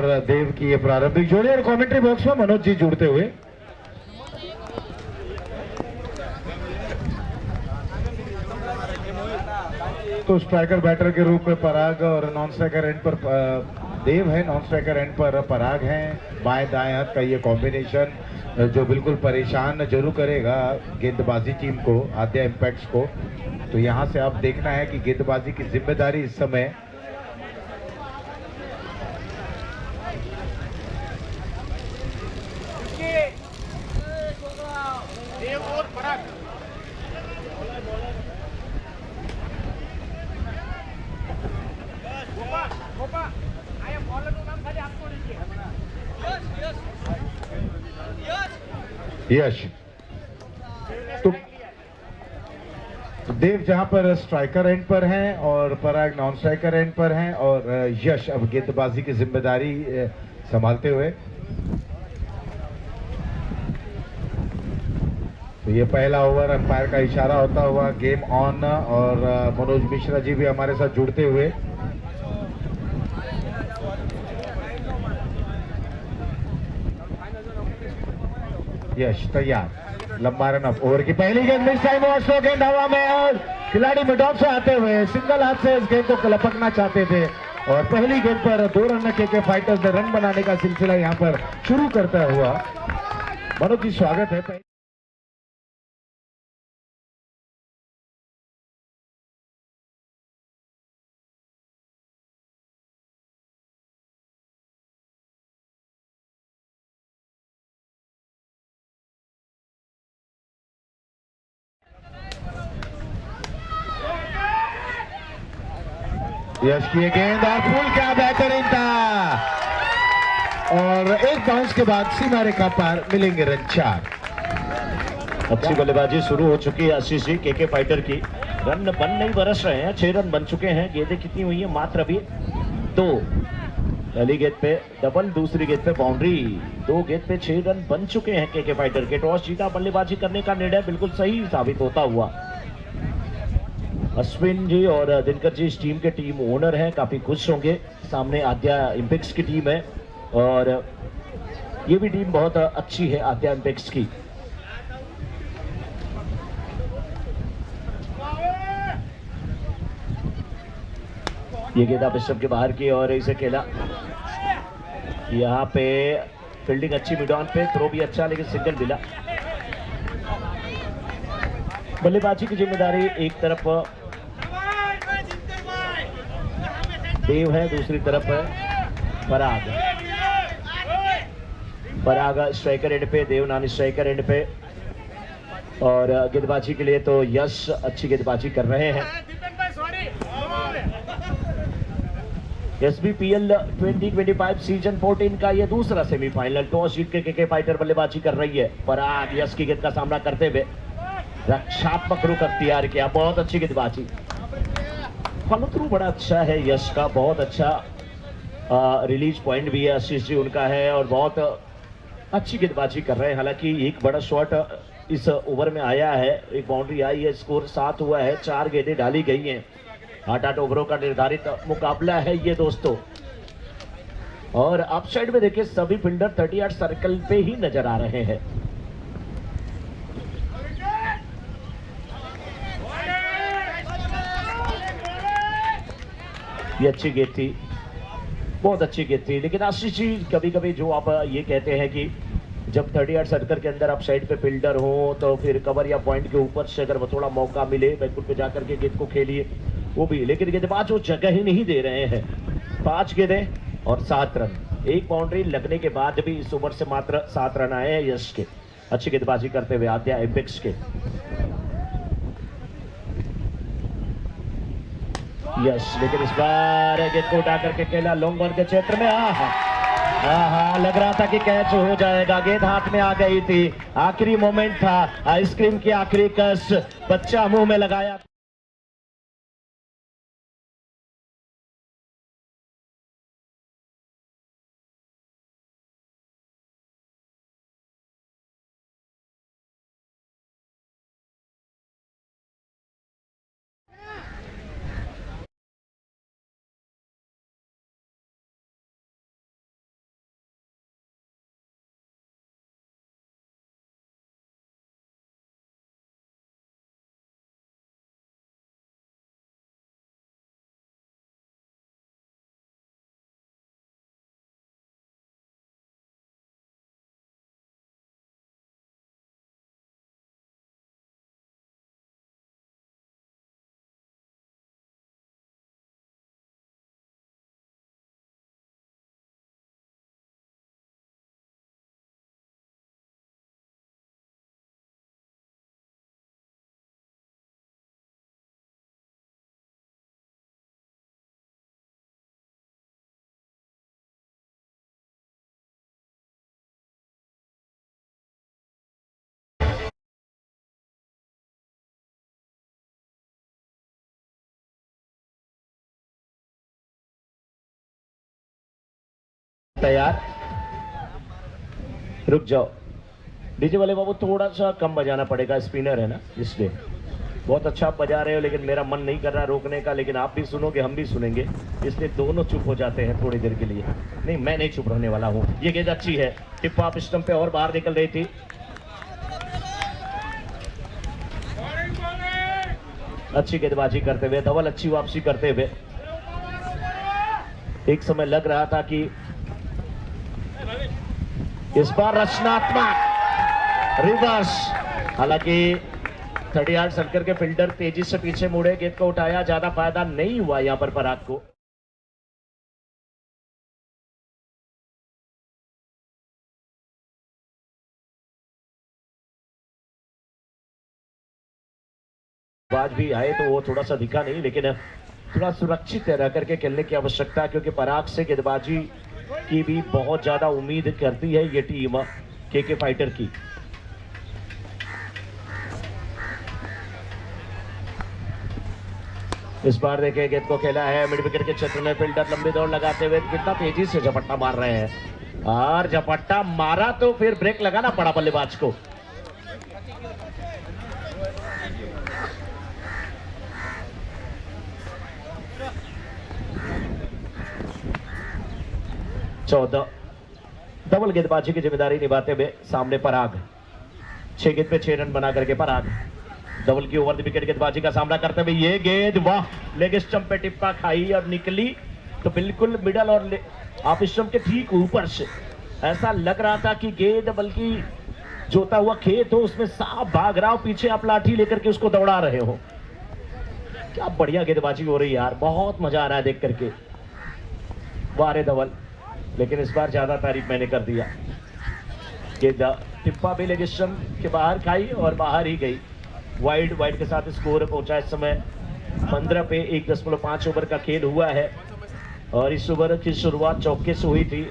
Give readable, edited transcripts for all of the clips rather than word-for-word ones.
और देव की ये प्रारंभिक जोड़ी और कमेंट्री बॉक्स में मनोज जी जुड़ते हुए। तो स्ट्राइकर बैटर के रूप में पराग और नॉन स्ट्राइकर एंड पर देव है, नॉन स्ट्राइकर एंड पर पराग है। बाएं दाएं हाथ का ये कॉम्बिनेशन जो बिल्कुल परेशान जरूर करेगा गेंदबाजी टीम को, आद्या इंपैक्ट्स को। तो यहां से आप देखना है कि गेंदबाजी की जिम्मेदारी इस समय यश। तो देव जहां पर स्ट्राइकर एंड पर हैं और पराग नॉन स्ट्राइकर एंड पर हैं और यश अब गेंदबाजी की जिम्मेदारी संभालते हुए। तो ये पहला ओवर अंपायर का इशारा होता हुआ गेम ऑन और मनोज मिश्रा जी भी हमारे साथ जुड़ते हुए। यश तैयार, लंबा रन अप। ओवर की पहली गेंद मिस टाइम और स्लो गेंद हवा में और खिलाड़ी मिड ऑफ से आते हुए सिंगल हाथ से इस गेंद को लपकना चाहते थे और पहली गेंद पर 2 रन के फाइटर्स ने रन बनाने का सिलसिला यहां पर शुरू करता हुआ। मनोज जी स्वागत है। यश की गेंद और फुल, क्या बेहतरीन था और एक बाउंस के बाद सीमा रेखा पार, मिलेंगे रन 4। अच्छी बल्लेबाजी शुरू हो चुकी है आशीष जी के फाइटर की। रन बन नहीं बरस रहे हैं, 6 रन बन चुके हैं। गेंदें कितनी हुई है? मात्र अभी 2। पहली गेंद पे डबल, दूसरी गेंद पे बाउंड्री। 2 गेंद पे 6 रन बन चुके हैं के फाइटर के। टॉस जीता, बल्लेबाजी करने का निर्णय बिल्कुल सही साबित होता हुआ। अश्विन जी और दिनकर जी इस टीम के टीम ओनर हैं, काफी खुश होंगे। सामने आद्या इंपेक्स की टीम है और ये भी टीम बहुत अच्छी है आद्या इंपेक्स की। ये गेंद बिशप के बाहर की और इसे खेला। यहाँ पे फील्डिंग अच्छी मिड ऑन पे, थ्रो भी अच्छा लेकिन सिंगल मिला। बल्लेबाजी की जिम्मेदारी एक तरफ देव है, दूसरी तरफ है पराग। पराग स्ट्राइकर एंड पे, देव नॉन स्ट्राइकर एंड पे। और गेंदबाजी के लिए तो यश अच्छी गेंदबाजी कर रहे हैं। SBPL 2025 सीजन 14 का ये दूसरा सेमीफाइनल। टॉस जीत के फाइटर बल्लेबाजी कर रही है। पराग यश की गेंद का सामना करते हुए रक्षात्मक रुख अख्तियार किया। बहुत अच्छी गेंदबाजी, फॉलो थ्रू बड़ा अच्छा है यश का, बहुत अच्छा रिलीज पॉइंट भी है आशीष जी उनका है और बहुत अच्छी गेंदबाजी कर रहे हैं। हालांकि एक बड़ा शॉट इस ओवर में आया है, एक बाउंड्री आई है, स्कोर 7 हुआ है, 4 गेंदें डाली गई हैं। 8-8 ओवरों का निर्धारित मुकाबला है ये दोस्तों। और अप साइड में देखिए सभी फील्डर 38 सर्कल पे ही नजर आ रहे हैं। ये अच्छी गेंद थी, बहुत अच्छी गेंद थी। लेकिन आशीष जी कभी कभी जो आप ये कहते हैं कि जब 38 सर्कल के अंदर आप साइड पे फील्डर हो तो फिर कवर या पॉइंट के ऊपर से अगर थोड़ा मौका मिले बैकफुट पे जाकर के गेंद को खेलिए, वो भी। लेकिन गेंदबाज वो जगह ही नहीं दे रहे हैं। 5 गेंदें और 7 रन, एक बाउंड्री लगने के बाद भी इस ओवर से मात्र 7 रन आए हैं यश के। अच्छी गेंदबाजी करते हुए आद्या एपेक्स के। यस, लेकिन इस बार गेंद को उठा करके खेला लॉन्ग ऑन के क्षेत्र में। हाँ, लग रहा था कि कैच हो जाएगा, गेंद हाथ में आ गई थी। आखिरी मोमेंट था, आइसक्रीम की आखिरी कस बच्चा मुंह में लगाया। तैयार। रुक जाओ डीजे वाले बाबू, थोड़ा सा कम बजाना पड़ेगा, स्पिनर है ना इसलिए। बहुत अच्छा आप बजा रहे हो लेकिन मेरा मन नहीं कर रहा रोकने का, लेकिन आप भी सुनोगे हम भी सुनेंगे, इसलिए दोनों चुप हो जाते हैं थोड़ी देर के लिए। नहीं, मैं नहीं चुप रहने वाला हूं। ये गेंद अच्छी है, टिप ऑफ स्टंप पे और बाहर निकल रही थी। अच्छी गेंदबाजी करते हुए धवल, अच्छी वापसी करते हुए। एक समय लग रहा था कि इस बार रचनात्मक रिवर्स, हालांकि 30 यार्ड सर्कल के फील्डर तेजी से पीछे मुड़े, गेंद को उठाया, ज्यादा फायदा नहीं हुआ यहां पर पराग को। आज भी आए तो वो थोड़ा सा दिखा नहीं, लेकिन थोड़ा सुरक्षित रह करके खेलने की आवश्यकता, क्योंकि पराग से गेंदबाजी की भी बहुत ज्यादा उम्मीद करती है ये टीम केके फाइटर की। इस बार देखिए गेंद को खेला है मिड विकेट के क्षेत्र में, फील्डर लंबी दौड़ लगाते हुए कितना तेजी से झपट्टा मार रहे हैं, और झपट्टा मारा तो फिर ब्रेक लगाना पड़ा बल्लेबाज को। चौदह डबल गेंदबाजी की जिम्मेदारी निभाते हुए सामने पराग, 6 गेंद पे 6 रन बना करके पराग डबल की ओवर द विकेट गेंदबाजी का सामना करते हुए। ये गेंद वाह, लेग स्टंप पे टिप्पा खाई और निकली तो बिल्कुल मिडल और ऑफ स्टंप के ठीक ऊपर से। ऐसा लग रहा था कि गेंद बल्कि जोता हुआ खेत हो, उसमें सांप भाग रहा हो, पीछे आप लाठी लेकर के उसको दौड़ा रहे हो। क्या बढ़िया गेंदबाजी हो रही है यार, बहुत मजा आ रहा है देख करके। वारे धवल, लेकिन इस बार ज्यादा तारीफ मैंने कर दिया। गेंद टिप्पा भी लेग स्टंप के बाहर खाई और बाहर ही गई। वाइड के साथ स्कोर पहुंचा इस समय 15 पे 1.5 ओवर का खेल हुआ है, और इस ओवर की शुरुआत चौके से हुई थी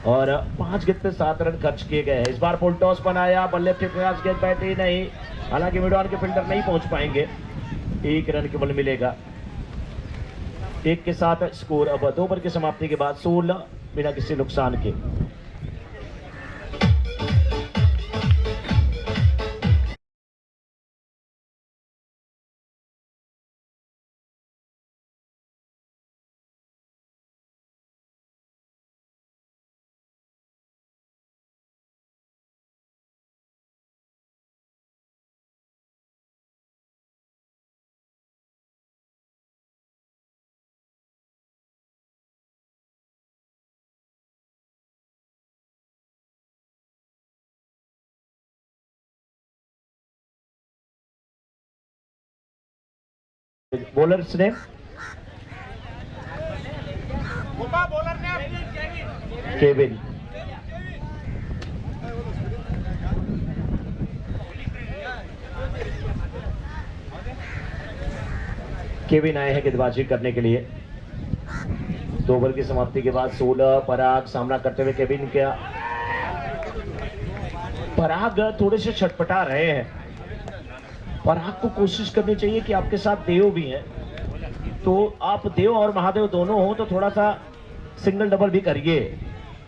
और 5 गेंद पे 7 रन खर्च किए गए हैं। इस बार फुल टॉस बनाया, बल्ले के प्रयास, गेंद बैठी नहीं, हालांकि मिडऑन के फील्डर नहीं पहुंच पाएंगे, 1 रन केवल मिलेगा। 1 के साथ स्कोर अब 2 ओवर की समाप्ति के बाद 16 बिना किसी नुकसान के। बॉलर्स ने केविन, केविन आए हैं गेंदबाजी करने के लिए। 2 ओवर की समाप्ति के बाद 16 पराग सामना करते हुए केविन का। पराग थोड़े से छटपटा रहे हैं, पराग को कोशिश करनी चाहिए कि आपके साथ देव भी हैं, तो आप देव और महादेव दोनों हो तो थोड़ा सा सिंगल डबल भी करिए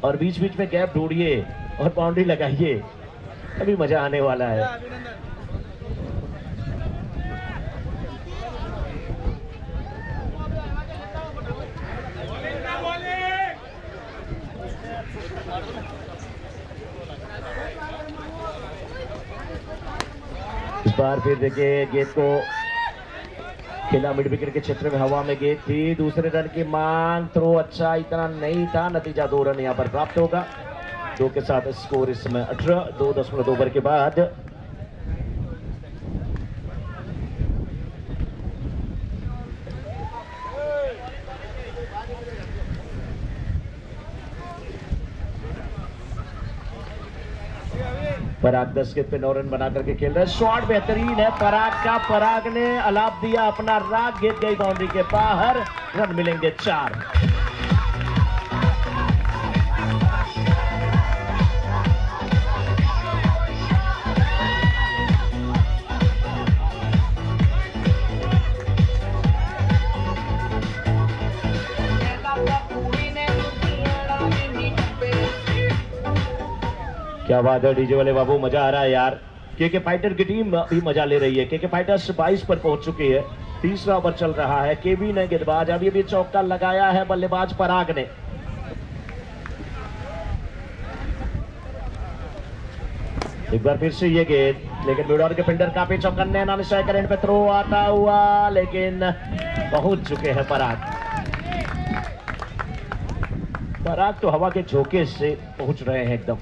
और बीच बीच में गैप ढूंढिए और बाउंड्री लगाइए, अभी मजा आने वाला है। इस बार फिर देखिए गेंद को खेला मिड विकेट के क्षेत्र में, हवा में गेंद थी, दूसरे रन की मांग, थ्रो अच्छा इतना नहीं था, नतीजा 2 रन यहां पर प्राप्त होगा। 2 के साथ स्कोर इस समय 18, 2.2 ओवर के बाद। पराग 10 गेंद पे 9 रन बना करके खेल रहे हैं। शॉट बेहतरीन है पराग का, पराग ने अलाप दिया अपना राग, गेंद गई बाउंड्री के बाहर, रन मिलेंगे 4। क्या बात है डीजे वाले बाबू, मजा आ रहा है यार। केके फाइटर की टीम भी मजा ले रही है। केके फाइटर्स 22 पर पहुंच चुकी है। तीसरा ओवर चल रहा है। केबी ने गेंदबाज अभी भी चौका लगाया है, बल्लेबाज पराग ने। एक बार फिर से ये गेंद, लेकिन मिडॉर के फील्डर काफी चौकन्ने, नॉन स्ट्राइकर एंड पे थ्रो आता हुआ, लेकिन पहुंच चुके हैं पराग। पराग तो हवा के झोंके से पहुंच रहे हैं एकदम।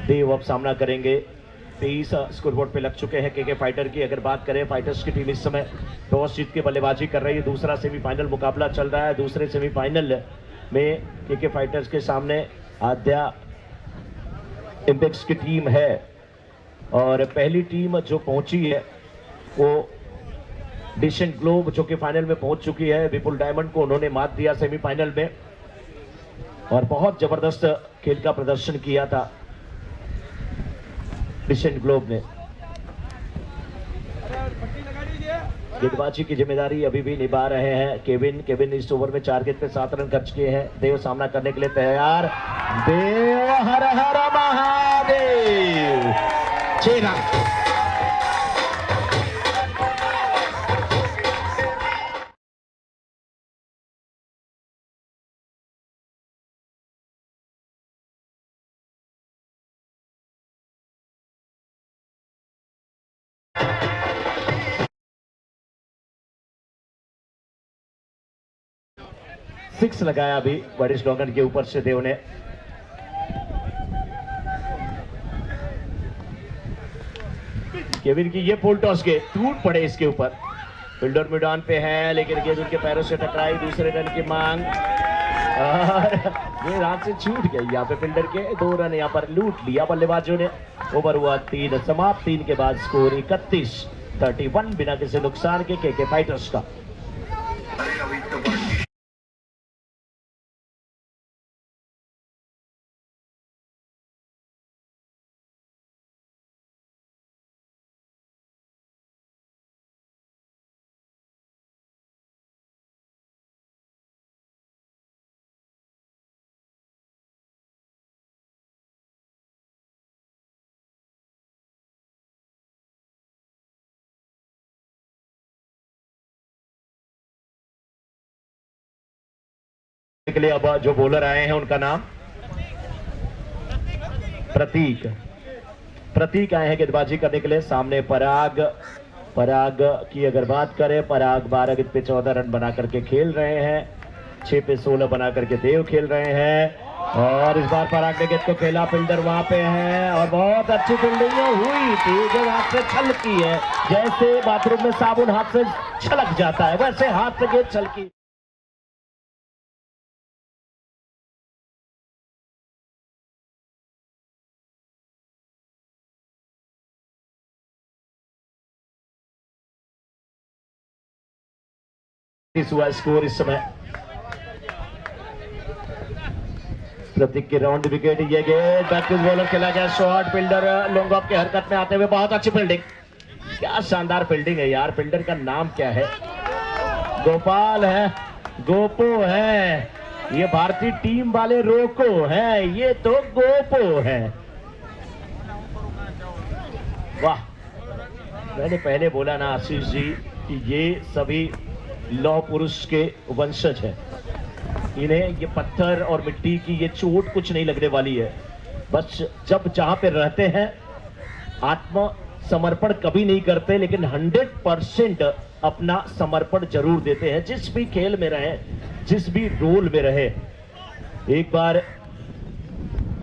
देव अब सामना करेंगे। 23 स्कोरबोर्ड पे लग चुके हैं केके फाइटर की। अगर बात करें फाइटर्स की टीम इस समय टॉस जीत के बल्लेबाजी कर रही है। दूसरा सेमीफाइनल मुकाबला चल रहा है। दूसरे सेमीफाइनल में केके फाइटर्स के सामने आद्या इम्पैक्ट्स की टीम है, और पहली टीम जो पहुंची है वो डिसेंट ग्लोब, जो कि फाइनल में पहुंच चुकी है। विपुल डायमंड को उन्होंने मात दिया सेमीफाइनल में, और बहुत जबरदस्त खेल का प्रदर्शन किया था डिसेंट ग्लोब ने। गेंदबाजी की जिम्मेदारी अभी भी निभा रहे हैं केविन इस ओवर में 4 गेंद पे 7 रन खर्च किए हैं। देव सामना करने के लिए तैयार। देव हर हर महादेव, 6 रन। सिक्स लगाया अभी बड़े स्लोगन के ऊपर से देव ने। केविन की ये फुल टॉस के टूट पड़े इसके ऊपर। फील्डर मैदान पे है, लेकिन गेंद उनके पैरों से टकराई। दूसरे रन की मांग, और ये हाथ से छूट गई यहाँ पे फील्डर के। 2 रन यहाँ पर लूट लिया बल्लेबाजों ने। ओवर हुआ 3 समाप्त। 3 के बाद स्कोर 31-31 बिना किसी नुकसान के केके फाइटर्स का। के लिए अब जो बॉलर आए हैं उनका नाम प्रतीक आए हैं गेंदबाजी करने के लिए। सामने पराग की अगर बात करें, पराग 12 गेंद पे 14 रन बना करके खेल रहे हैं। 6 पे 16 बना करके देव खेल रहे हैं, और इस बार पराग ने गेंद को खेला। फील्डर वहां पे है, और बहुत अच्छी फील्डिंग हुई थी। जो हाथ से छलकी है, जैसे बाथरूम में साबुन हाथ से छलक जाता है, वैसे हाथ से गेंद छलकी। हुआ स्कोर इस समय। प्रतीक की राउंड विकेट। ये गेंद बैकवर्ड बॉलर खेला गया शॉट। फील्डर लॉन्ग ऑफ के हरकत में आते हुए बहुत अच्छी फील्डिंग। क्या शानदार फील्डिंग है यार। फील्डर का नाम क्या है? गोपाल है, गोपो है। ये भारतीय टीम वाले रोको है, ये तो गोपो है। वाह, मैंने पहले बोला ना आशीष जी कि ये सभी लौह पुरुष के वंशज है। इन्हें ये पत्थर और मिट्टी की ये चोट कुछ नहीं लगने वाली है। बस जब जहां पे रहते हैं आत्म समर्पण कभी नहीं करते, लेकिन 100% अपना समर्पण जरूर देते हैं। जिस भी खेल में रहे, जिस भी रोल में रहे। एक बार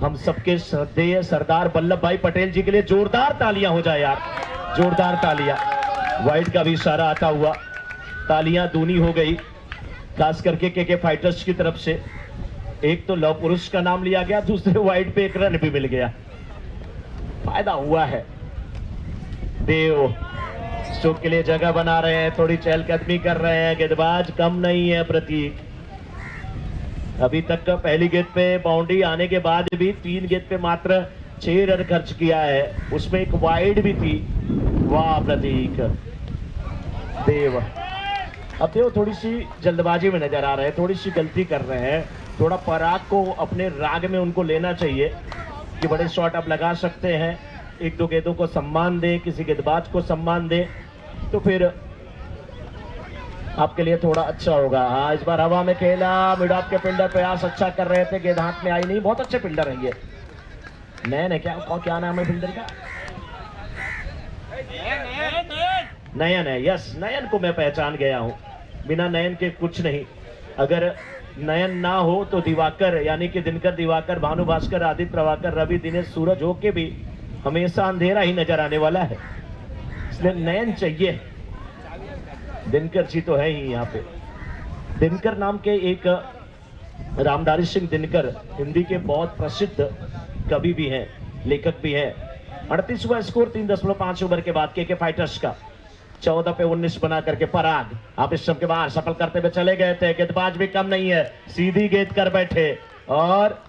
हम सबके श्रद्धेय सरदार वल्लभ भाई पटेल जी के लिए जोरदार तालियां हो जाए यार, जोरदार तालियां। वाइड का भी इशारा आता हुआ तालियां दूनी हो गई, खास करके केके फाइटर्स की तरफ से। एक तो लव पुरुष का नाम लिया गया, दूसरे वाइड पे 1 रन भी मिल गया। फायदा हुआ है। देव स्ट्रोक के लिए जगह बना रहे हैं, थोड़ी चहलकदमी कर रहे हैं। गेंदबाज कम नहीं है प्रतीक। अभी तक पहली गेंद पे बाउंड्री आने के बाद भी 3 गेंद पे मात्र 6 रन खर्च किया है, उसमें एक वाइड भी थी। वाह प्रतीक। देव, अब देव थोड़ी सी जल्दबाजी में नजर आ रहे हैं, थोड़ी सी गलती कर रहे हैं। थोड़ा पराग को अपने राग में उनको लेना चाहिए कि बड़े शॉट आप लगा सकते हैं, एक दो गेंदों को सम्मान दे, किसी गेंदबाज को सम्मान दे, तो फिर आपके लिए थोड़ा अच्छा होगा। हाँ, इस बार हवा में खेला, मिड ऑफ के फील्डर प्रयास अच्छा कर रहे थे, गेंद हाथ में आई नहीं, बहुत अच्छे फील्डर है ये। नयन है क्या नाम है फील्डर का? नयन है, यस, नयन को मैं पहचान गया हूं, बिना नयन के कुछ नहीं। अगर नयन ना हो तो दिवाकर, यानी कि दिनकर, दिवाकर, भानु भास्कर, आदित्य प्रभाकर, रवि, दिनेश, सूरज हो के भी हमेशा अंधेरा ही नजर आने वाला है, इसलिए नयन चाहिए। दिनकर जी तो है ही यहाँ पे। दिनकर नाम के एक रामधारी सिंह दिनकर हिंदी के बहुत प्रसिद्ध कवि भी हैं, लेखक भी हैं। 38वां स्कोर 3.5 ओवर के बाद के फाइटर्स का 14 पे 19 बना करके पराग आप इस के बाहर सफल करते हुए चले गए थे। गेंदबाज भी कम नहीं है, सीधी गेंद कर बैठे और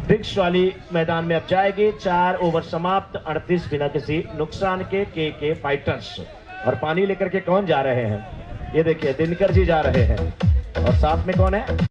वृक्ष वाली मैदान में अब जाएगी। 4 ओवर समाप्त, 38 बिना किसी नुकसान के फाइटर्स। और पानी लेकर के कौन जा रहे हैं? ये देखिए, दिनकर जी जा रहे हैं और साथ में कौन है?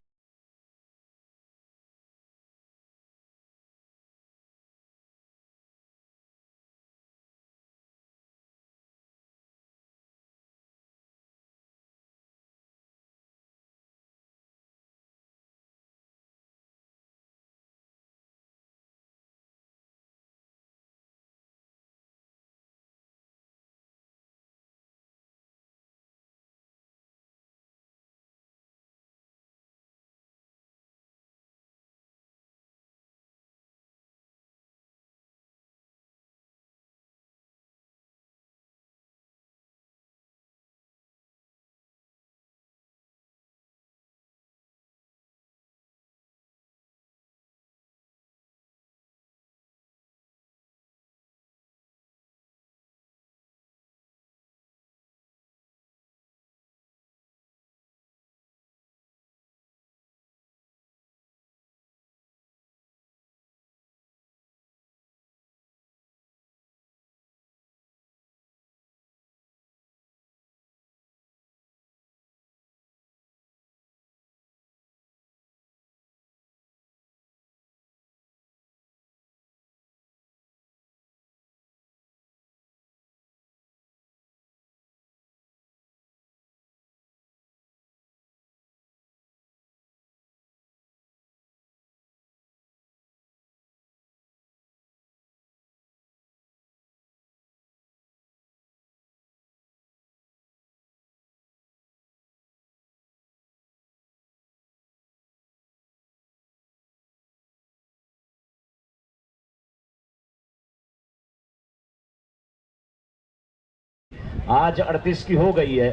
आज 38 की हो गई है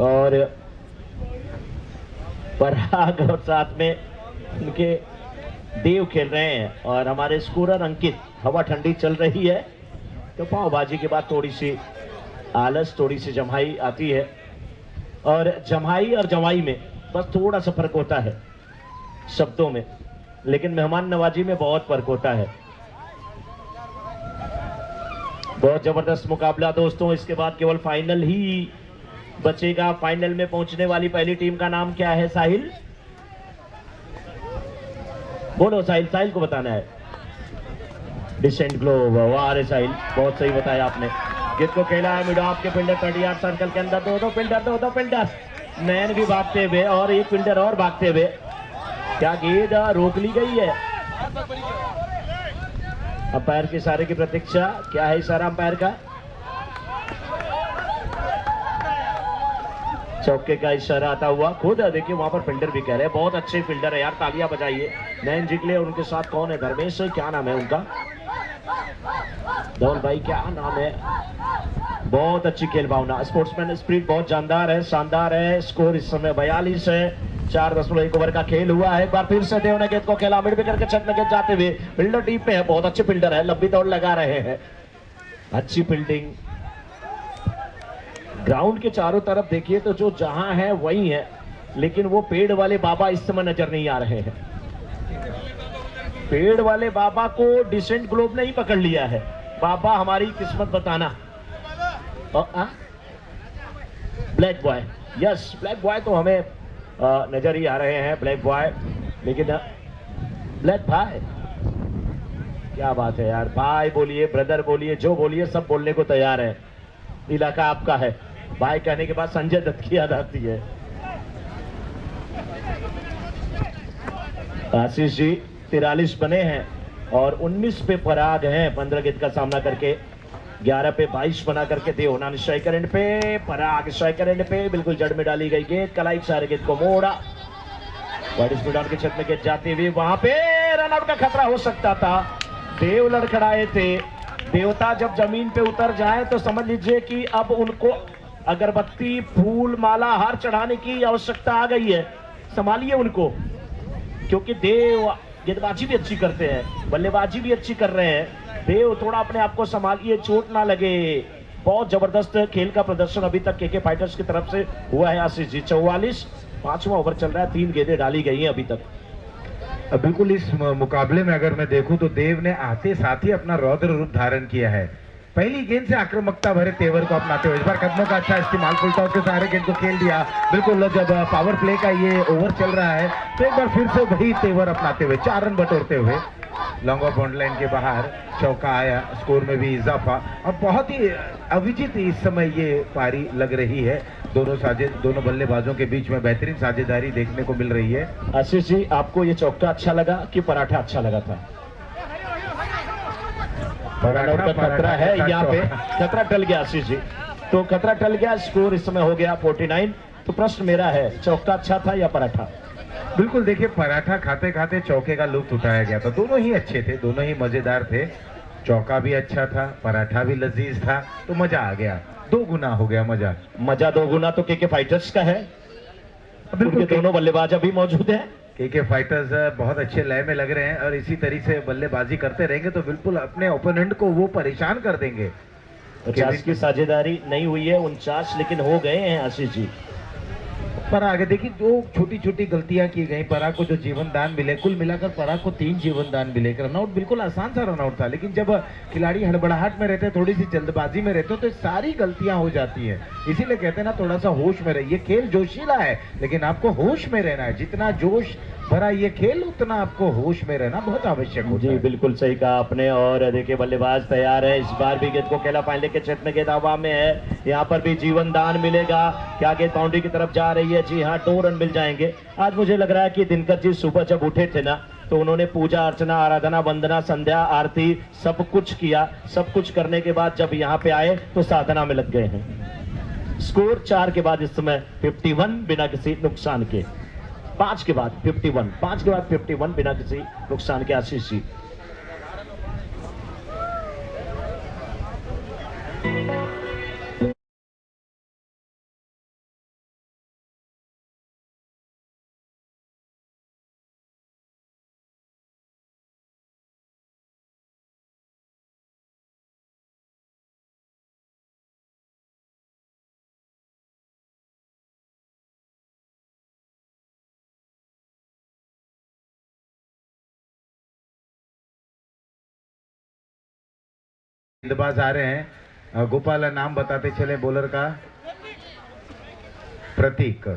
और पराग और साथ में उनके देव खेल रहे हैं और हमारे स्कोरर अंकित। हवा ठंडी चल रही है तो पावभाजी के बाद थोड़ी सी आलस, थोड़ी सी जमाई आती है और जमाई और जमाई में बस थोड़ा सा फर्क होता है शब्दों में, लेकिन मेहमान नवाजी में बहुत फर्क होता है। बहुत जबरदस्त मुकाबला दोस्तों, इसके बाद केवल फाइनल ही बचेगा। फाइनल में पहुंचने वाली पहली टीम का नाम क्या है? साहिल बोलो, साहिल, साहिल को बताना है। डिसेंट ग्लोब, वाह रे साहिल, बहुत सही बताया आपने। गेंद को खेला है मिड ऑफ के फील्डर 30 सर्कल के अंदर, दो फील्डर नैन भी भागते हुए और एक फील्डर और भागते हुए। क्या गेंद रोक ली गई है? अंपायर के इशारे की प्रतीक्षा। क्या है इशारा अंपायर का? चौके का इशारा आता हुआ। खुद देखिए वहां पर फील्डर भी कह रहे हैं बहुत अच्छे फील्डर है यार, तालियां बजाइए नयन जी के लिए। उनके साथ कौन है? धर्मेश, क्या नाम है उनका? धौल भाई, क्या नाम है? बहुत अच्छी खेल भावना, स्पोर्ट्समैन स्पिरिट बहुत जानदार है, शानदार है। स्कोर इस समय 42 है। 4.1 ओवर का खेल हुआ है। एक बार फिर से देव ने गेंद को खेला, मिड विकेट के छत में गेंद जाते हुए। फील्डर टीम पे है, बहुत अच्छे फील्डर है, लंबी दौड़ लगा रहे हैं, अच्छी फील्डिंग। ग्राउंड के चारों तरफ देखिए तो जो जहां है वही है, लेकिन वो पेड़ वाले बाबा इस समय नजर नहीं आ रहे हैं। पेड़ वाले बाबा को डिसेंट ग्लोब ने ही पकड़ लिया है। बाबा हमारी किस्मत बताना। Black boy, yes, black boy तो हमें नजर ही आ रहे हैं ब्लैक बॉय। लेकिन ब्लैक भाई, क्या बात है यार, भाई बोलिए, ब्रदर बोलिए, जो बोलिए सब बोलने को तैयार है। इलाका आपका है। भाई कहने के बाद संजय दत्त की याद आती है। आशीष जी 43 बने हैं और 19 पे पराग हैं। 15 गेंद का सामना करके 11 पे 22 बना करके देवनान स्ट्राइकर एंड पे, पराग स्ट्राइकर एंड पे, बिल्कुल जड़ में डाली गई गेंद, कलाई सारे गेंद को मोड़ा, वाइड स्पीड के क्षेत्र में गेंद जाती हुई वहां पे रनआउट का खतरा हो सकता था। देव लड़खड़ाए थे। देवता जब जमीन पे उतर जाए तो समझ लीजिए कि अब उनको अगरबत्ती, फूल, माला, हार चढ़ाने की आवश्यकता आ गई है। संभालिए उनको, क्योंकि देव गेंदबाजी भी अच्छी करते हैं, बल्लेबाजी भी अच्छी कर रहे हैं। देव थोड़ा अपने आप को संभालिए, चोट ना लगे। बहुत जबरदस्त खेल का प्रदर्शन अभी तक केके फाइटर्स की तरफ से हुआ है। आशीष जी 44, 5वां ओवर चल रहा है, 3 गेंदें डाली गई हैं अभी तक। बिल्कुल इस मुकाबले में अगर मैं देखूं तो देव ने आते साथ ही अपना रौद्र रूप धारण किया है। पहली गेंद से आक्रामकता भरे तेवर को अपनाते हुए इस बार कदमों का अच्छा इस्तेमाल, फुल टॉस के सहारे गेंद को खेल दिया। बिल्कुल जब पावर प्ले का ये ओवर चल रहा है तो एक बार फिर से वही तेवर अपनाते हुए 4 रन बटोरते हुए लॉन्ग ऑफ बाउंड्री लाइन के बाहर चौका आया, स्कोर में भी इजाफा। और बहुत ही अविजित इस समय ये पारी लग रही है। दोनों बल्लेबाजों के बीच में बेहतरीन साझेदारी देखने को मिल रही है। आशीष जी आपको ये चौका अच्छा लगा कि पराठा अच्छा लगा था? का खतरा है यहाँ पे, खतरा टल गया आशीष जी, तो खतरा टल गया। स्कोर इस समय हो गया 49। तो प्रश्न मेरा है, चौका अच्छा था या पराठा? बिल्कुल देखिए, पराठा खाते खाते चौके का लुत्फ उठाया गया था। दोनों ही अच्छे थे, दोनों ही मजेदार थे। चौका भी अच्छा था, पराठा भी लजीज था, तो मजा आ गया, 2 गुना हो गया मजा। मजा 2 गुना तो केके फाइटर्स का है। बिल्कुल, दोनों बल्लेबाज अभी मौजूद हैं। केके फाइटर्स बहुत अच्छे लय में लग रहे हैं और इसी तरीके से बल्लेबाजी करते रहेंगे तो बिल्कुल अपने ओपोनेंट को वो परेशान कर देंगे। 50 की साझेदारी नहीं हुई है, 49 लेकिन हो गए हैं आशीष जी। पर आगे देखिए, जो छोटी छोटी गलतियां की गई, पराग को जो जीवन दान मिले, कुल मिलाकर पराग को 3 जीवन दान मिले। रनआउट बिल्कुल आसान सा रनआउट था, लेकिन जब खिलाड़ी हड़बड़ाहट में रहते हैं, थोड़ी सी जल्दबाजी में रहते हो तो सारी गलतियां हो जाती हैं। इसीलिए कहते हैं ना, थोड़ा सा होश में रहिए। खेल जोशीला है लेकिन आपको होश में रहना है। जितना जोश भरा ये खेल उतना आपको होश में रहना बहुत आवश्यक होता है। जी बिल्कुल सही कहा आपने। और देखिए बल्लेबाज तैयार है, इस बार भी गेंद को खेला फाइनल के क्षेत्र में, गेंद हवा में है। यहाँ पर भी जीवन दान मिलेगा क्या? गेंद बाउंड्री की तरफ जा रही है। जी हाँ, 2 रन मिल जाएंगे। आज मुझे लग रहा है कि दिनकर जी सुबह जब उठे थे ना तो उन्होंने पूजा अर्चना, आराधना, वंदना, संध्या आरती सब कुछ किया। सब कुछ करने के बाद जब यहाँ पे आए तो साधना में लग गए हैं। स्कोर 4 के बाद इस समय 51 बिना किसी नुकसान के। 5 के बाद 51, 5 के बाद 51 बिना किसी नुकसान के। आशीष जी गेंदबाज आ रहे हैं। गोपाल नाम बताते चले बॉलर का, प्रतीक।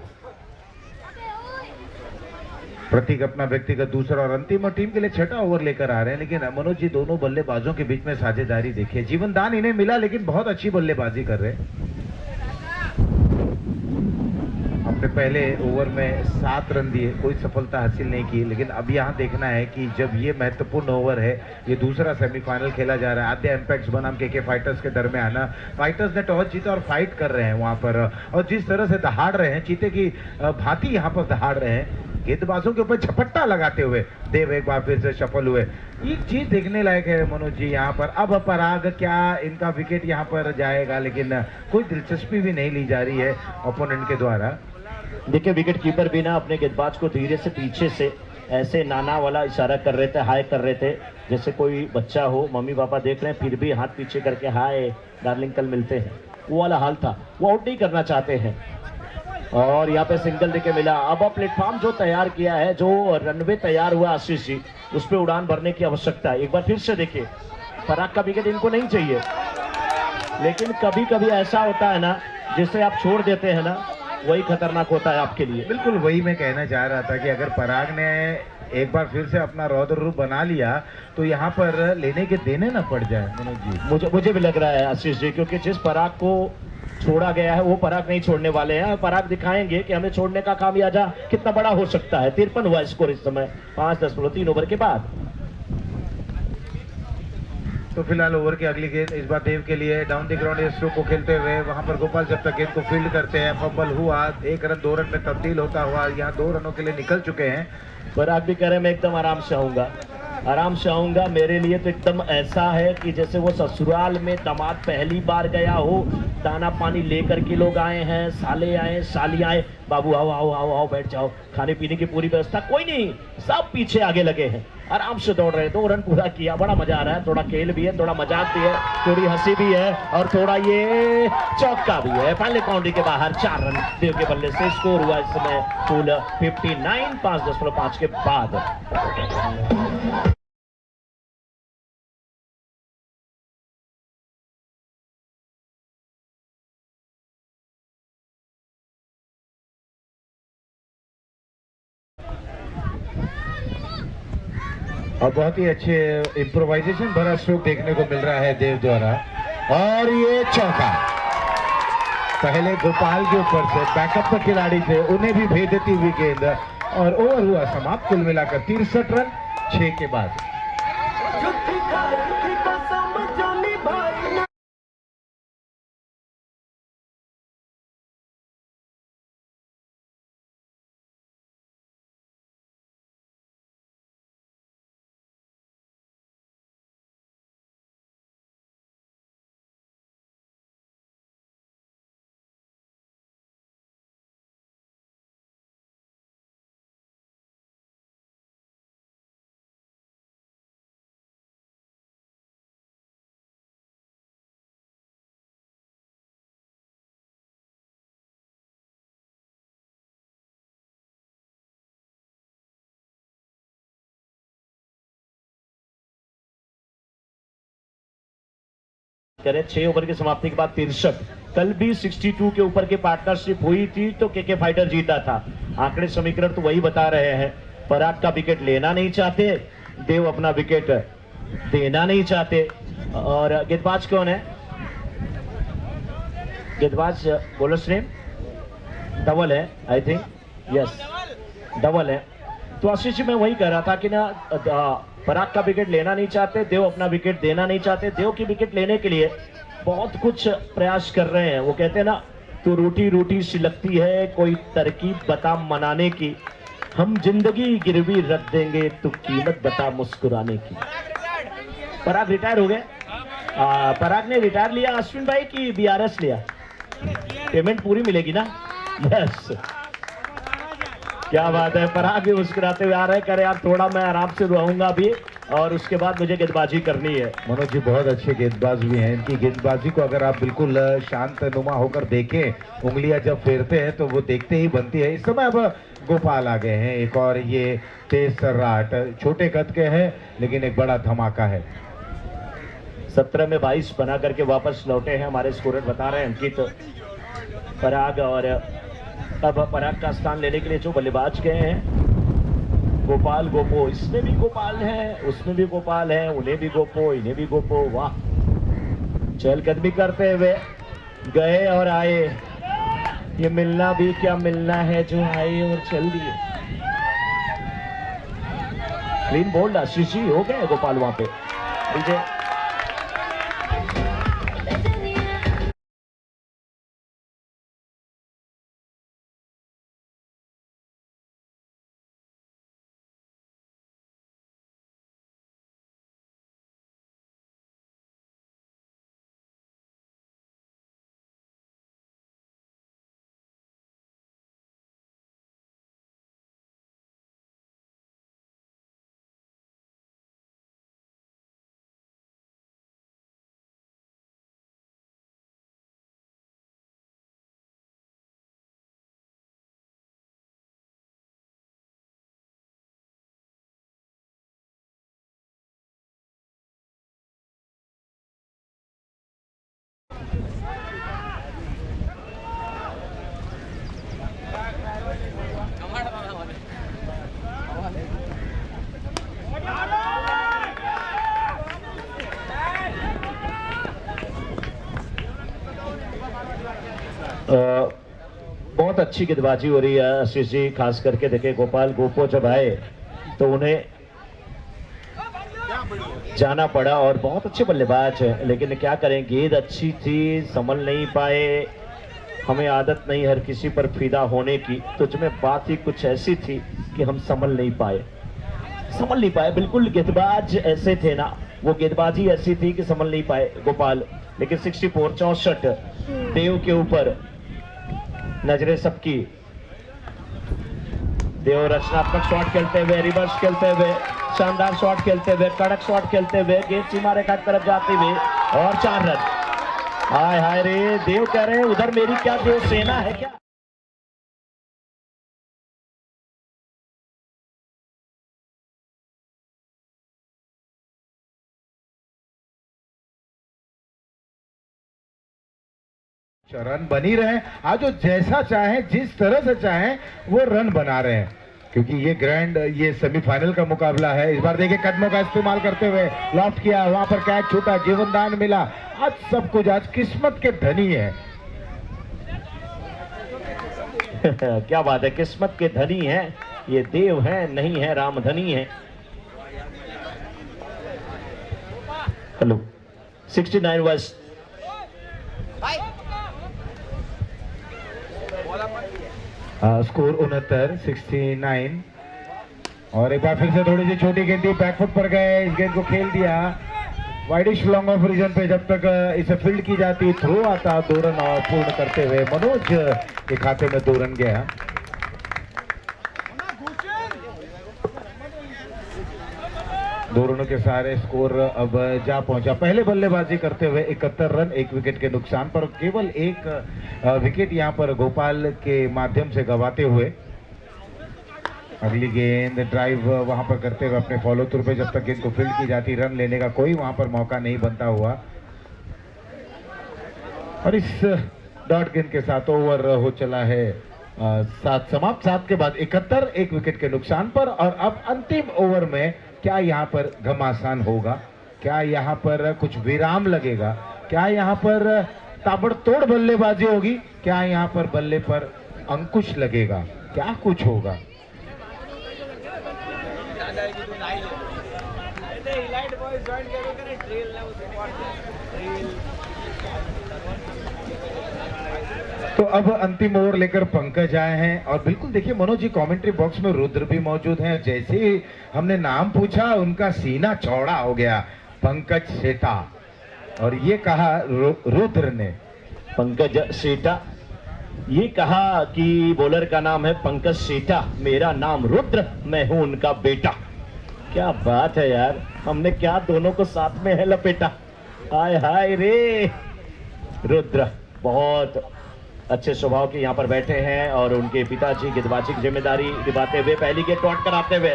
प्रतीक अपना व्यक्तिगत दूसरा और अंतिम और टीम के लिए 6ठा ओवर लेकर आ रहे हैं। लेकिन मनोज जी, दोनों बल्लेबाजों के बीच में साझेदारी देखिए। जीवन दान इन्हें मिला लेकिन बहुत अच्छी बल्लेबाजी कर रहे हैं। अपने पहले ओवर में 7 रन दिए, कोई सफलता हासिल नहीं की। लेकिन अब यहाँ देखना है कि जब ये महत्वपूर्ण ओवर है, ये दूसरा सेमीफाइनल खेला जा रहा है आद्या इम्पैक्ट्स बनाम केके फाइटर्स के दरमियान। फाइटर्स ने टॉस जीता और फाइट कर रहे हैं वहां पर, और जिस तरह से दहाड़ रहे हैं, चीते की भांति यहाँ पर दहाड़ रहे हैं, गेंदबाजों के ऊपर झपट्टा लगाते हुए देव एक बार फिर से सफल हुए। एक चीज देखने लायक है मनोज जी यहाँ पर। अब पराग क्या इनका विकेट यहाँ पर जाएगा, लेकिन कोई दिलचस्पी भी नहीं ली जा रही है ओपोनेंट के द्वारा। देखिए विकेट कीपर भी ना अपने गेंदबाज को धीरे से पीछे से ऐसे नाना वाला इशारा कर रहे थे, हाय कर रहे थे, जैसे कोई बच्चा हो, मम्मी पापा देख रहे हैं फिर भी हाथ पीछे करके हाय डार्लिंग कल मिलते हैं, वो वाला हाल था। वो आउट नहीं करना चाहते हैं और यहाँ पे सिंगल देके मिला। अब प्लेटफॉर्म जो तैयार किया है, जो रनवे तैयार हुआ आशीष जी, उस पर उड़ान भरने की आवश्यकता है। एक बार फिर से देखिए, पराग का विकेट इनको नहीं चाहिए, लेकिन कभी कभी ऐसा होता है ना, जिसे आप छोड़ देते हैं ना वही खतरनाक होता है आपके लिए। बिल्कुल वही मैं कहना चाह रहा था कि अगर पराग ने एक बार फिर से अपना रौद्र रूप बना लिया तो यहाँ पर लेने के देने ना पड़ जाए मनोज जी। मुझे मुझे भी लग रहा है आशीष जी, क्योंकि जिस पराग को छोड़ा गया है वो पराग नहीं छोड़ने वाले हैं। पराग दिखाएंगे कि हमें छोड़ने का खामियाजा कितना बड़ा हो सकता है। 53 हुआ स्कोर इस समय 5.3 ओवर के बाद। तो फिलहाल ओवर की अगली गेंद इस बार देव के लिए डाउन द ग्राउंड स्ट्रोक को खेलते हुए वहां पर गोपाल जब तक गेंद को फील्ड करते हैं फंबल हुआ, 1 रन 2 रन में तब्दील होता हुआ यहाँ 2 रनों के लिए निकल चुके हैं। पराग भी कह रहे हैं मैं एकदम आराम से आऊंगा, आराम से आऊंगा। मेरे लिए तो एकदम ऐसा है कि जैसे वो ससुराल में दामाद पहली बार गया हो, दाना पानी लेकर के लोग आए हैं, साले आए साली आए, बाबू आओ आओ आओ आओ बैठ जाओ, खाने पीने की पूरी व्यवस्था, कोई नहीं, सब पीछे आगे लगे हैं, आराम से दौड़ रहे हैं। 2 रन पूरा किया, बड़ा मजा आ रहा है। थोड़ा खेल भी है, थोड़ा मजाक भी है, थोड़ी हंसी भी है और थोड़ा ये चौका भी है। पहले बाउंड्री के बाहर 4 रन देव के बल्ले से स्कोर हुआ इस समय कुल 59 5.5 के बाद। और बहुत ही अच्छे इम्प्रोवाइजेशन भरा स्ट्रोक देखने को मिल रहा है देव द्वारा और ये चौका। पहले गोपाल के ऊपर से बैकअप पर खिलाड़ी थे उन्हें भी भेज देती हुई गेंद और ओवर हुआ समाप्त कुल मिलाकर 63 रन 6 के बाद। करें 6 ओवर की समाप्ति के बाद 63। कल भी 62 के ऊपर की पार्टनरशिप हुई थी तो केके फाइटर जीता था। आंकड़े समीकरण तो वही बता रहे हैं। पराग का विकेट लेना नहीं चाहते, देव अपना विकेट देना नहीं चाहते। और गेंदबाज कौन है? गेंदबाज बोलर्स नेम डबल है आई थिंक, यस डबल है। तो आशीष जी मैं वही कह रहा था कि ना पराग का विकेट लेना नहीं चाहते, देव अपना विकेट देना नहीं चाहते। देव की विकेट लेने के लिए बहुत कुछ प्रयास कर रहे हैं। वो कहते हैं ना तो रोटी रोटी सी लगती है, कोई तरकीब बता मनाने की, हम जिंदगी गिरवी रख देंगे तो कीमत बता मुस्कुराने की। पराग रिटायर हो गए। पराग ने रिटायर लिया अश्विन भाई की बीआरएस लिया? पेमेंट पूरी मिलेगी ना? यस क्या बात है। पराग भी मुस्कुराते हुए आ रहे, करे यार थोड़ा मैं आराम से रहूंगा अभी और उसके बाद मुझे गेंदबाजी करनी है। मनोज जी बहुत अच्छे गेंदबाज भी हैं। इनकी गेंदबाजी को अगर आप बिल्कुल शांत नुमा होकर देखें, उंगलियां जब फेरते हैं तो वो देखते ही बनती है। इस समय अब गोपाल आ गए हैं, एक और ये तेज सर्राट, छोटे कद के हैं लेकिन एक बड़ा धमाका है। 17 में 22 बना करके वापस लौटे हैं हमारे स्कोरर बता रहे हैं अंकित पराग। और अब पराग का स्थान लेने के लिए जो बल्लेबाज गए हैं गोपाल गोपो, इसमें भी गोपाल है, उसमें भी गोपाल है, उन्हें भी गोपो, इन्हें भी गोपो। वाह, चहलकदमी करते हुए गए और आए। ये मिलना भी क्या मिलना है जो आए और चल दिए। क्लीन बोल्ड आशीष जी हो गए गोपाल वहां पे। बहुत अच्छी गेंदबाजी हो रही है आशीष जी, खास करके देखे गोपाल गोपो जब आए तो उन्हें जाना पड़ा और बहुत अच्छे बल्लेबाज है, लेकिन क्या करें, गेंद अच्छी थी, संभल नहीं पाए। हमें आदत नहीं हर किसी पर फिदा होने की, तुझमें बात ही कुछ ऐसी थी कि हम संभल नहीं पाए। बिल्कुल गेंदबाज ऐसे थे ना, वो गेंदबाजी ऐसी थी कि संभल नहीं पाए गोपाल। लेकिन 64 देव के ऊपर नजरें सबकी। देव रचनात्मक शॉट खेलते हुए, रिवर्स खेलते हुए, शानदार शॉट खेलते हुए, कड़क शॉट खेलते हुए, गेंद सीमा रेखा की तरफ जाते हुए और 4 रन। हाय हाय रे, देव कह रहे हैं उधर मेरी क्या देव सेना है क्या? रन बनी रहे, आज वो जैसा चाहे जिस तरह से चाहे वो रन बना रहे हैं, क्योंकि ये सेमीफाइनल का मुकाबला है। इस बार देखिए कदमों का इस्तेमाल करते हुए लॉफ्ट किया, वहां पर कैच छूटा, जीवनदान मिला। आज सब कुछ आज किस्मत के धनी है। क्या बात है, किस्मत के धनी है ये देव है, नहीं है रामधनी है। हेलो 69 वर्ष स्कोर 69 और एक बार फिर से थोड़ी सी छोटी गेंद थी, बैकफुट पर गए, इस गेंद को खेल दिया वाइडिश लॉन्ग ऑफ रीजन पे। जब तक इसे फील्ड की जाती, थ्रो आता, 2 रन और पूर्ण करते हुए मनोज के खाते में 2 रन गया। दो रनों के सारे स्कोर अब जा पहुंचा। पहले बल्लेबाजी करते हुए 71 रन, 1 विकेट के नुकसान पर, केवल 1 विकेट यहां पर गोपाल के माध्यम से गंवाते हुए। अगली गेंद ड्राइव वहां पर करते हुए अपने फॉलो थ्रू पे, जब तक गेंद को फील्ड की जाती, रन लेने का कोई वहां पर मौका नहीं बनता हुआ। और इस डॉट गेंद के साथ ओवर हो चला है 7 समाप्त। 7 के बाद 71, 1 विकेट के नुकसान पर। और अब अंतिम ओवर में क्या यहाँ पर घमासान होगा, क्या यहाँ पर कुछ विराम लगेगा, क्या यहाँ पर ताबड़तोड़ बल्लेबाजी होगी, क्या यहाँ पर बल्ले पर अंकुश लगेगा, क्या कुछ होगा? तो अब अंतिम ओवर लेकर पंकज आए हैं और बिल्कुल देखिए मनोज जी, कमेंट्री बॉक्स में रुद्र भी मौजूद हैं। जैसे ही हमने नाम पूछा उनका सीना चौड़ा हो गया, पंकज सेठा। और ये कहा रुद्र ने, पंकज सेठा, ये कहा कि बॉलर का नाम है पंकज सेठा, मेरा नाम रुद्र, मैं हूं उनका बेटा। क्या बात है यार, हमने क्या दोनों को साथ में है लपेटा। हाय हाय रे, रुद्र बहुत अच्छे स्वभाव के यहाँ पर बैठे हैं और उनके पिताजी गेंदबाजी की जिम्मेदारी निभाते हुए पहली गेंद डॉट कराते हुए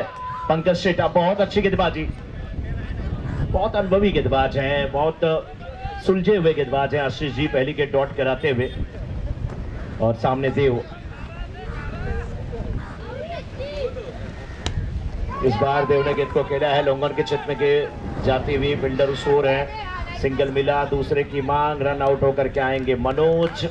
पंकज सेठा, बहुत अच्छी गेंदबाजी, बहुत अनुभवी गेंदबाज हैं, बहुत सुलझे हुए गेंदबाज हैं आशीष जी। पहली गेंद डॉट कराते हुए और सामने देव। इस बार देव ने गेंद को खेला है लोंगन के क्षेत्र में के जाती हुई, फील्डर उस ओर है, सिंगल मिला, दूसरे की मांग, रन आउट होकर के आएंगे मनोज।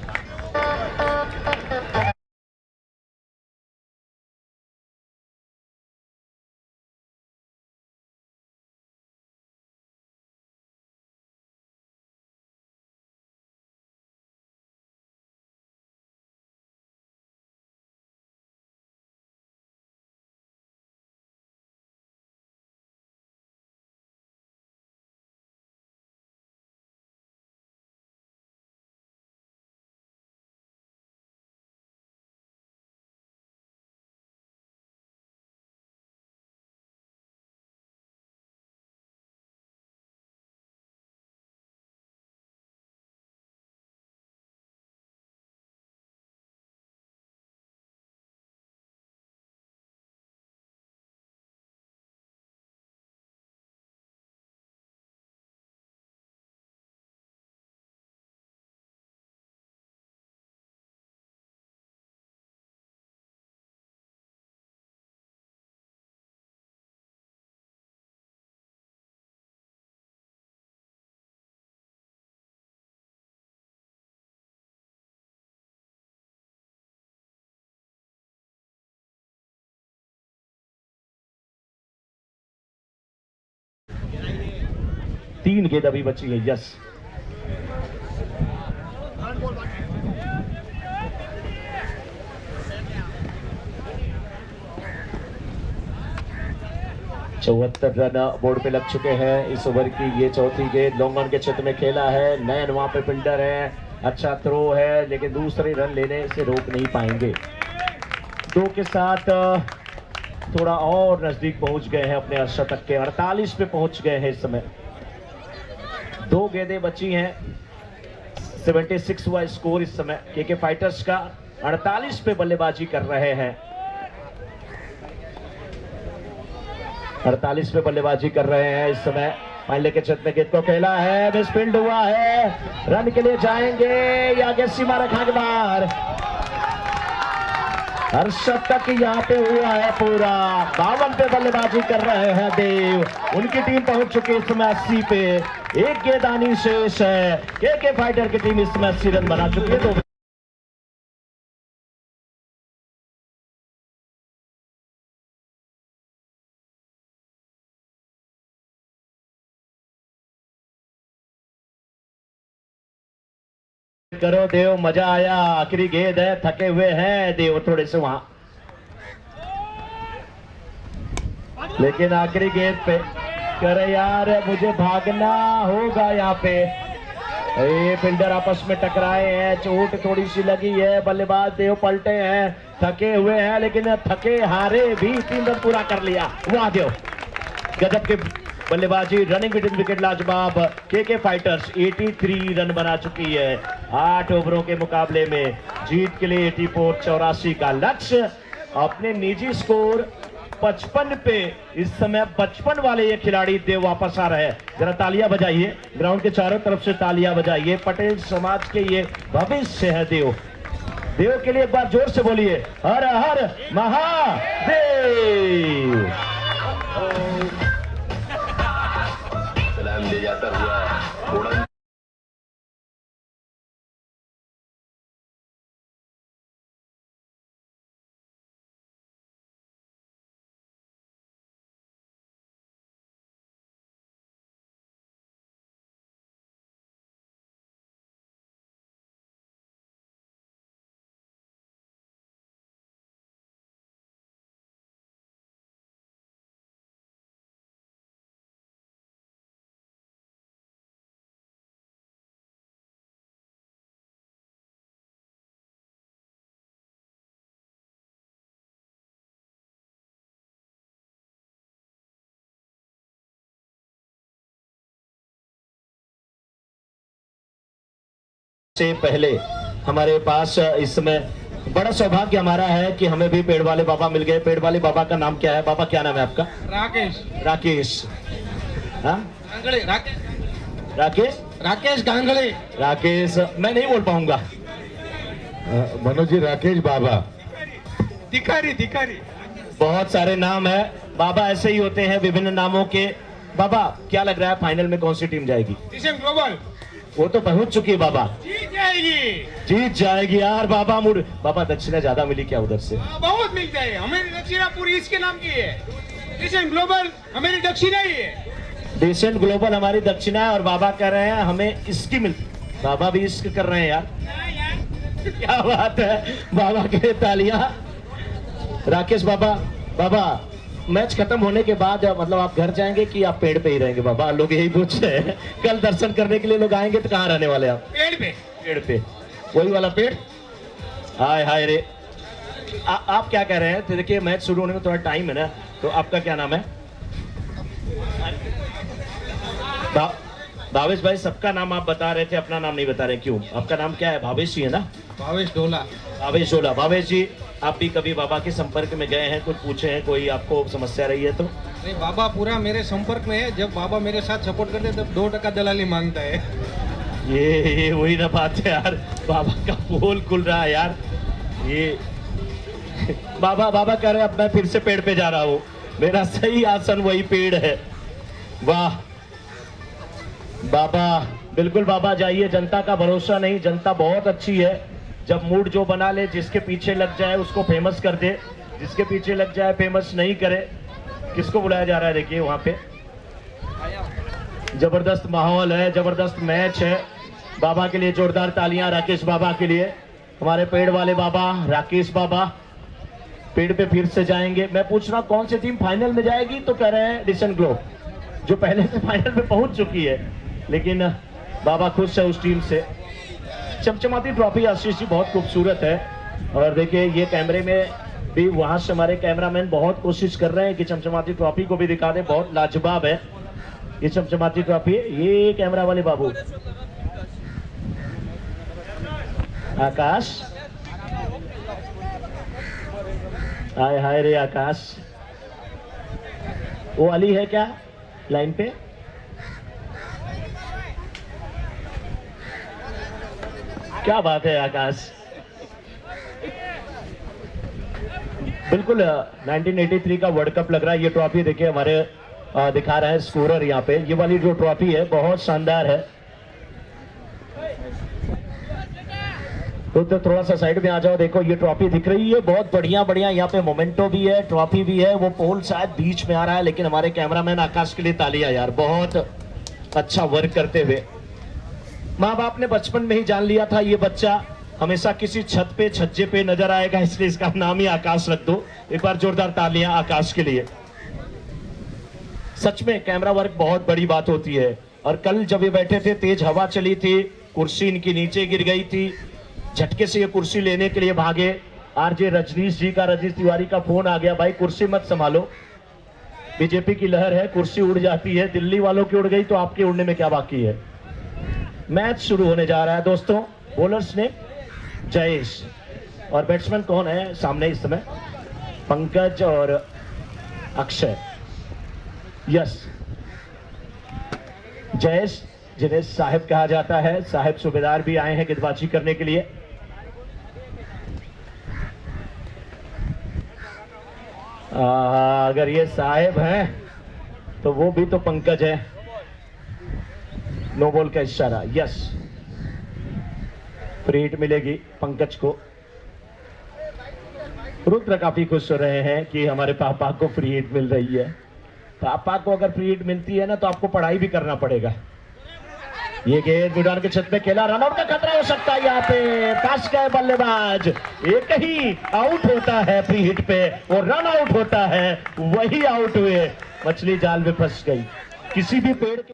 3 गेंद अभी बची है। यस, चौहत्तर रन बोर्ड पे लग चुके हैं इस ओवर की। ये चौथी गेंद लॉन्ग ऑन के क्षेत्र में खेला है। नैन वहां पे फील्डर है, अच्छा थ्रो है, लेकिन दूसरे रन लेने से रोक नहीं पाएंगे। 2 के साथ थोड़ा और नजदीक पहुंच गए हैं अपने अर्धशतक के। 48 पे पहुंच गए हैं इस समय। 2 गेंदें बची हैं। 76 हुआ स्कोर इस समय। केके फाइटर्स का 48 पे बल्लेबाजी कर रहे हैं। 48 पे बल्लेबाजी कर रहे हैं इस समय। फाइनल के क्षेत्र में गेंद को खेला है, मिसफील्ड हुआ है। रन के लिए जाएंगे या आगे सीमा रखा के बाहर। अर्धशतक यहाँ पे हुआ है पूरा। 52 पे बल्लेबाजी कर रहे हैं देव। उनकी टीम पहुंच चुकी है इस समय 80 पे। 1 गेंद आनी शेष है। केके फाइटर की टीम इस समय 80 रन बना चुकी है। तो करो देव, मजा आया। आखिरी गेंद है, थके हुए हैं देव थोड़े से वहां, लेकिन आखिरी गेंद पे करे यार मुझे भागना होगा यहाँ पे। ये फील्डर आपस में टकराए हैं, चोट थोड़ी सी लगी है। बल्लेबाज देव पलटे हैं, थके हुए हैं, लेकिन थके हारे भी 3 रन पूरा कर लिया। वाह देव, गजब के बल्लेबाजी। रनिंग बिटवीन विकेट लाजवाब। केके फाइटर्स 83 रन बना चुकी है 8 ओवरों के मुकाबले में। जीत के लिए 84 का लक्ष्य। अपने निजी स्कोर 55 पे इस समय 55 वाले ये खिलाड़ी देव वापस आ रहे हैं। जरा तालियां बजाइए, ग्राउंड के चारों तरफ से तालियां बजाइए। पटेल समाज के ये भविष्य है देव। देव के लिए एक बार जोर से बोलिए, हर हर महादेव। सलाम ले जाता हुआ थोड़ा से पहले हमारे पास इस समय बड़ा सौभाग्य हमारा है कि हमें भी पेड़ वाले बाबा मिल गए। पेड़ वाले बाबा का नाम क्या है? बाबा क्या नाम है आपका? राकेश। राकेश। हाँ, गांगड़े। राकेश राकेश गांगड़े। राकेश मैं नहीं बोल पाऊंगा। मनोज जी, राकेश बाबा। धिकारी। बहुत सारे नाम है बाबा, ऐसे ही होते हैं विभिन्न नामों के। बाबा क्या लग रहा है फाइनल में कौन सी टीम जाएगी? किशन ग्लोबल वो तो पहुंच चुकी है बाबा। जीत जाएगी यार। बाबा मुड़ बाबा दक्षिणा ज्यादा मिली क्या उधर से? बहुत मिलता है। हमारी दक्षिणा पूरी इसके नाम की है। किशन ग्लोबल हमारी दक्षिणा ही है। डिसेंट ग्लोबल हमारी दक्षिणा है और बाबा कह रहे हैं हमें इसकी मिलती। बाबा भी इश्क कर रहे हैं यार। क्या बात है, बाबा के तालियां। राकेश बाबा, बाबा मैच खत्म होने के बाद मतलब आप घर जाएंगे कि आप पेड़ पे ही रहेंगे? बाबा लोग यही पूछ रहे हैं। कल दर्शन करने के लिए लोग आएंगे तो कहाँ रहने वाले आप? पेड़ पे। पेड़ पे, वही वाला पेड़। हाय हाय रे। आप क्या कह रहे हैं? तो देखिए मैच शुरू होने में थोड़ा टाइम है ना, तो आपका क्या नाम है? भावेश भाई, सबका नाम आप बता रहे थे, अपना नाम नहीं बता रहे, क्यों? आपका नाम क्या है? भावेश ही है ना? भावेश डोला। भावेश डोला। भावेश जी, आप भी कभी बाबा के संपर्क में गए हैं? कुछ पूछे हैं? कोई आपको समस्या रही है तो? नहीं, बाबा पूरा मेरे संपर्क में है। जब बाबा मेरे साथ सपोर्ट करते हैं तब 2% दलाली मांगता है। ये वही ना बात है यार, बाबा का पोल खुल रहा है यार। ये बाबा कह रहे हैं अब मैं फिर से पेड़ पे जा रहा हूँ, मेरा सही आसन वही पेड़ है। वाह बाबा, बिल्कुल बाबा जाइए। जनता का भरोसा नहीं, जनता बहुत अच्छी है। जब मूड जो बना ले, जिसके पीछे लग जाए उसको फेमस कर दे, जिसके पीछे लग जाए फेमस नहीं करे। किसको बुलाया जा रहा है? देखिए वहां पे जबरदस्त माहौल है, जबरदस्त मैच है। बाबा के लिए जोरदार तालियां, राकेश बाबा के लिए, हमारे पेड़ वाले बाबा राकेश बाबा पेड़ पे फिर से जाएंगे। मैं पूछ रहा हूं कौन सी टीम फाइनल में जाएगी, तो कह रहे हैं डिशन ग्लो, जो पहले से फाइनल में पहुंच चुकी है, लेकिन बाबा खुश है उस टीम से। चमचमाती ट्रॉफी आशीष जी बहुत खूबसूरत है, और देखिए ये कैमरे में भी वहां से हमारे कैमरामैन बहुत कोशिश कर रहे हैं कि चमचमाती ट्रॉफी को भी दिखा दे। बहुत लाजवाब है ये चमचमाती ट्रॉफी। ये कैमरा वाले बाबू आकाश, हाय हाय रे आकाश, वो अली है क्या लाइन पे? क्या बात है आकाश, बिल्कुल 1983 का वर्ल्ड कप लग रहा है। ये ट्रॉफी देखिए हमारे दिखा रहा है स्कोरर यहाँ पे। ये वाली जो ट्रॉफी है बहुत शानदार है। तो थोड़ा सा साइड में आ जाओ, देखो ये ट्रॉफी दिख रही है, बहुत बढ़िया बढ़िया। यहाँ पे मोमेंटो भी है, ट्रॉफी भी है। वो पोल शायद बीच में आ रहा है, लेकिन हमारे कैमरामैन आकाश के लिए तालियां यार, बहुत अच्छा वर्क करते हुए। माँ बाप ने बचपन में ही जान लिया था ये बच्चा हमेशा किसी छत पे छज्जे पे नजर आएगा, इसलिए इसका नाम ही आकाश रख दो। एक बार जोरदार तालियां आकाश के लिए। सच में कैमरा वर्क बहुत बड़ी बात होती है। और कल जब ये बैठे थे, तेज हवा चली थी, कुर्सी इनकी नीचे गिर गई थी, झटके से ये कुर्सी लेने के लिए भागे। आरजे रजनीश जी का, रजनीश तिवारी का फोन आ गया, भाई कुर्सी मत संभालो, बीजेपी की लहर है, कुर्सी उड़ जाती है। दिल्ली वालों की उड़ गई तो आपके उड़ने में क्या बाकी है। मैच शुरू होने जा रहा है दोस्तों। बॉलर्स ने जयेश, और बैट्समैन कौन है सामने इस समय? पंकज और अक्षय। यस, जयेश जिन्हें साहिब कहा जाता है, साहिब सूबेदार भी आए हैं गेंदबाजी करने के लिए। अगर ये साहिब हैं तो वो भी तो पंकज है। नो बॉल का इशारा। यस, फ्री हिट मिलेगी पंकज को। रुद्र काफी खुश हो रहे हैं कि हमारे पापा को फ्री हिट मिल रही है। पापा को अगर फ्री हिट मिलती है ना तो आपको पढ़ाई भी करना पड़ेगा। ये गेंद मैदान के छत में खेला, रनआउट का खतरा हो सकता है। यहाँ पे फंस गए बल्लेबाज, एक ही आउट होता है फ्री हिट पे, और रन आउट होता है, वही आउट हुए। मछली जाल में फंस गई। किसी भी पेड़ के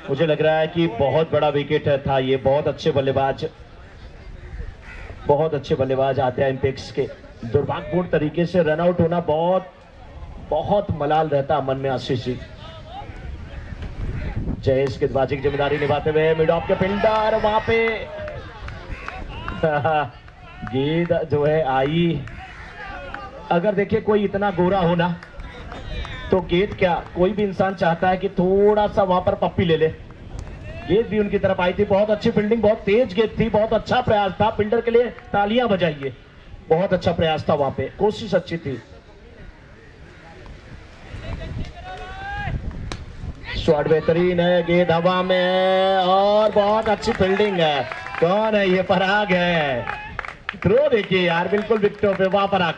मुझे लग रहा है कि बहुत बड़ा विकेट था ये। बहुत अच्छे बल्लेबाज आते हैं एम्पेक्स के। दुर्भाग्यपूर्ण तरीके से रन आउट होना बहुत मलाल रहता मन में आशीष जी। जयेश गेंदबाजी की जिम्मेदारी निभाते हुए मिड ऑफ के फील्डर वहां पे गेंद जो है आई। अगर देखिए कोई इतना गोरा होना तो गेंद क्या, कोई भी इंसान चाहता है कि थोड़ा सा वहां पर पप्पी ले ले। गेंद भी उनकी तरफ आई थी, बहुत अच्छी फील्डिंग, बहुत तेज गेंद थी, बहुत अच्छा प्रयास था। फील्डर के लिए तालियां बजाइए, बहुत अच्छा प्रयास था वहां पे, कोशिश अच्छी थी। शॉट बेहतरीन है, गेंद हवा में, और बहुत अच्छी फील्डिंग है। कौन है ये? पराग है। थ्रो देखिए यार, बिल्कुल विकेटों पे। वहां पराग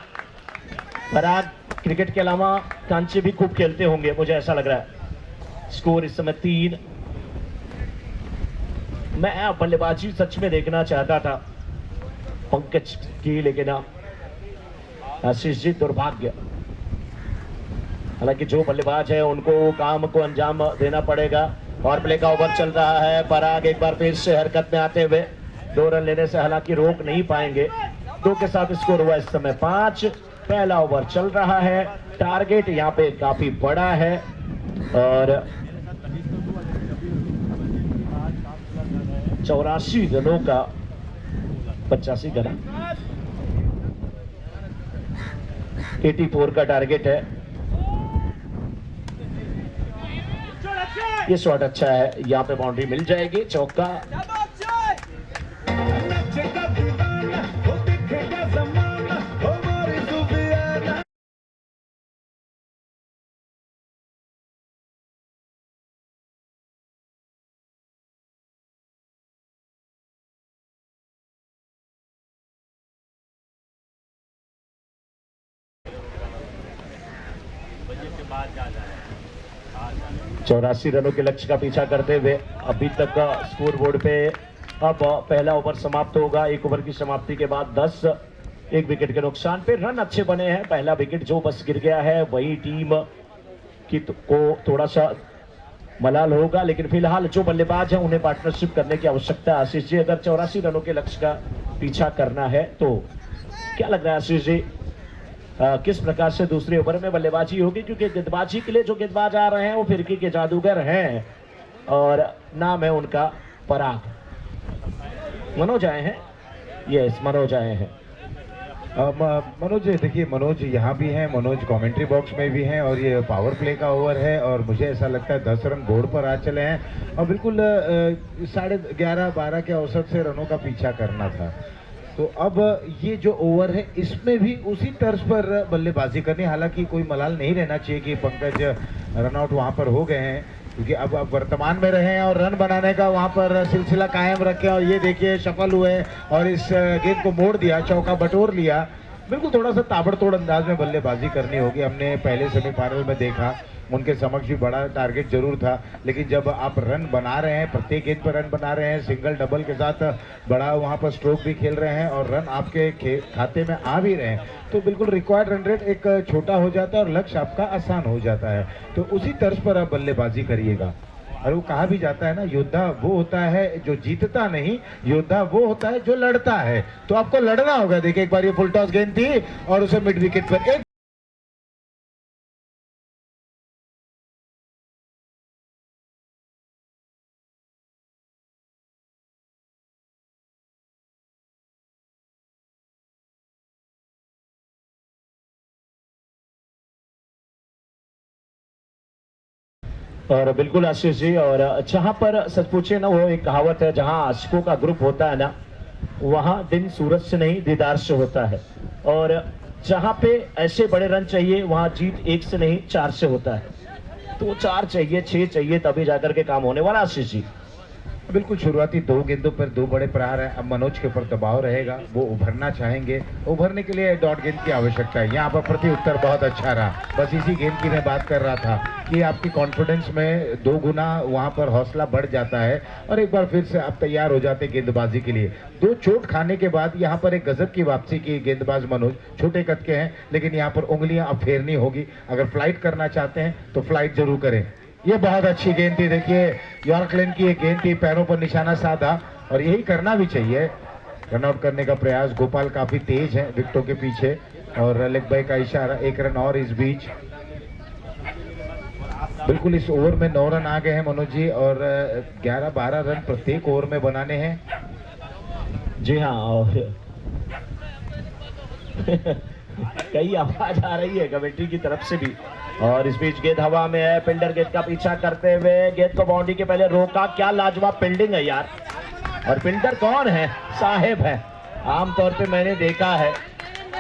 क्रिकेट के अलावा कांचे भी खूब खेलते होंगे, मुझे ऐसा लग रहा है। स्कोर इस समय 3। मैं बल्लेबाजी सच में देखना चाहता था पंकज की, लेकिन आशीष जी दुर्भाग्य। हालांकि जो बल्लेबाज है उनको काम को अंजाम देना पड़ेगा। और प्ले का ओवर चल रहा है। पराग एक बार फिर से हरकत में आते हुए 2 रन लेने से हालांकि रोक नहीं पाएंगे। 2 के साथ स्कोर हुआ इस समय 5। पहला ओवर चल रहा है। टारगेट यहाँ पे काफी बड़ा है, और 84 रनों का 85 करा, 84 का टारगेट है। ये शॉट अच्छा है, यहाँ पे बाउंड्री मिल जाएगी, चौका। चौरासी रनों के लक्ष्य का पीछा करते हुए अभी तक स्कोर बोर्ड पे अब पहला ओवर समाप्त होगा। एक ओवर की समाप्ति के बाद 10, एक विकेट के नुकसान पे रन अच्छे बने हैं। पहला विकेट जो बस गिर गया है वही टीम की को थोड़ा सा मलाल होगा, लेकिन फिलहाल जो बल्लेबाज हैं उन्हें पार्टनरशिप करने की आवश्यकता है। आशीष जी, अगर 84 रनों के लक्ष्य का पीछा करना है तो क्या लग रहा है आशीष जी, किस प्रकार से दूसरे ओवर में बल्लेबाजी होगी? क्योंकि गेंदबाजी के लिए जो गेंदबाज आ रहे हैं वो फिरकी के जादूगर हैं और नाम है उनका पराग। मनोज आए हैं, यस मनोज आए हैं। मनोज देखिए, मनोज यहाँ भी हैं, मनोज कमेंट्री बॉक्स में भी हैं और ये पावर प्ले का ओवर है और मुझे ऐसा लगता है 10 रन बोर्ड पर आ चले हैं और बिल्कुल 11:30-12 के औसत से रनों का पीछा करना था। तो अब ये जो ओवर है इसमें भी उसी तर्ज पर बल्लेबाजी करनी, हालांकि कोई मलाल नहीं रहना चाहिए कि पंकज रनआउट वहां पर हो गए हैं, क्योंकि अब वर्तमान में रहे हैं और रन बनाने का वहां पर सिलसिला कायम रखे और ये देखिए सफल हुए और इस गेंद को मोड़ दिया, चौका बटोर लिया। बिल्कुल थोड़ा सा ताबड़तोड़ अंदाज में बल्लेबाजी करनी होगी। हमने पहले सेमीफाइनल में देखा, उनके समक्ष भी बड़ा टारगेट जरूर था, लेकिन जब आप रन बना रहे हैं, प्रत्येक गेंद पर रन बना रहे हैं, सिंगल डबल के साथ बड़ा वहां पर स्ट्रोक भी खेल रहे हैं और रन आपके खाते में आ भी रहे हैं, तो बिल्कुल रिक्वायर्ड रन रेट एक छोटा हो जाता है और लक्ष्य आपका आसान हो जाता है। तो उसी तर्ज पर आप बल्लेबाजी करिएगा। और वो कहा भी जाता है ना, योद्धा वो होता है जो जीतता नहीं, योद्धा वो होता है जो लड़ता है। तो आपको लड़ना होगा। देखिए एक बार ये फुल टॉस गेंद थी और उसे मिड विकेट पर एक और बिल्कुल आशीष जी, और जहां पर सच पूछे ना, वो एक कहावत है, जहां आशिकों का ग्रुप होता है ना, वहां दिन सूरज से नहीं दीदार से होता है। और जहां पे ऐसे बड़े रन चाहिए वहां जीत 1 से नहीं 4 से होता है। तो 4 चाहिए, 6 चाहिए, तभी जाकर के काम होने वाला। आशीष जी बिल्कुल शुरुआती 2 गेंदों पर 2 बड़े प्रहार है। अब मनोज के ऊपर दबाव रहेगा, वो उभरना चाहेंगे, उभरने के लिए डॉट गेंद की आवश्यकता है। यहाँ पर प्रति उत्तर बहुत अच्छा रहा, बस इसी गेंद की मैं बात कर रहा था कि आपकी कॉन्फिडेंस में 2 गुना वहाँ पर हौसला बढ़ जाता है और एक बार फिर से आप तैयार हो जाते हैं गेंदबाजी के लिए। 2 चोट खाने के बाद यहाँ पर एक गजब की वापसी की गेंदबाज मनोज। छोटे कद के हैं लेकिन यहाँ पर उंगलियां अब फेरनी होगी। अगर फ्लाइट करना चाहते हैं तो फ्लाइट जरूर करें। ये बहुत अच्छी गेंद थी, देखिए यॉर्कलैंड की एक गेंद थी, पैरों पर निशाना साधा और यही करना भी चाहिए। रनआउट करने का प्रयास, गोपाल काफी तेज है विकेटों के पीछे और लेग बाय का इशारा, 1 रन और इस बीच। बिल्कुल इस ओवर में 9 रन आ गए हैं मनोज जी और 11-12 रन प्रत्येक ओवर में बनाने हैं। जी हाँ, और कई आवाज आ रही है कमेटी की तरफ से भी। और इस बीच गेंद हवा में है, फील्डर गेंद का पीछा करते हुए गेंद को बाउंड्री के पहले रोका। क्या लाजवाब फील्डिंग है यार। और फील्डर कौन है? साहेब है। आमतौर पे मैंने देखा है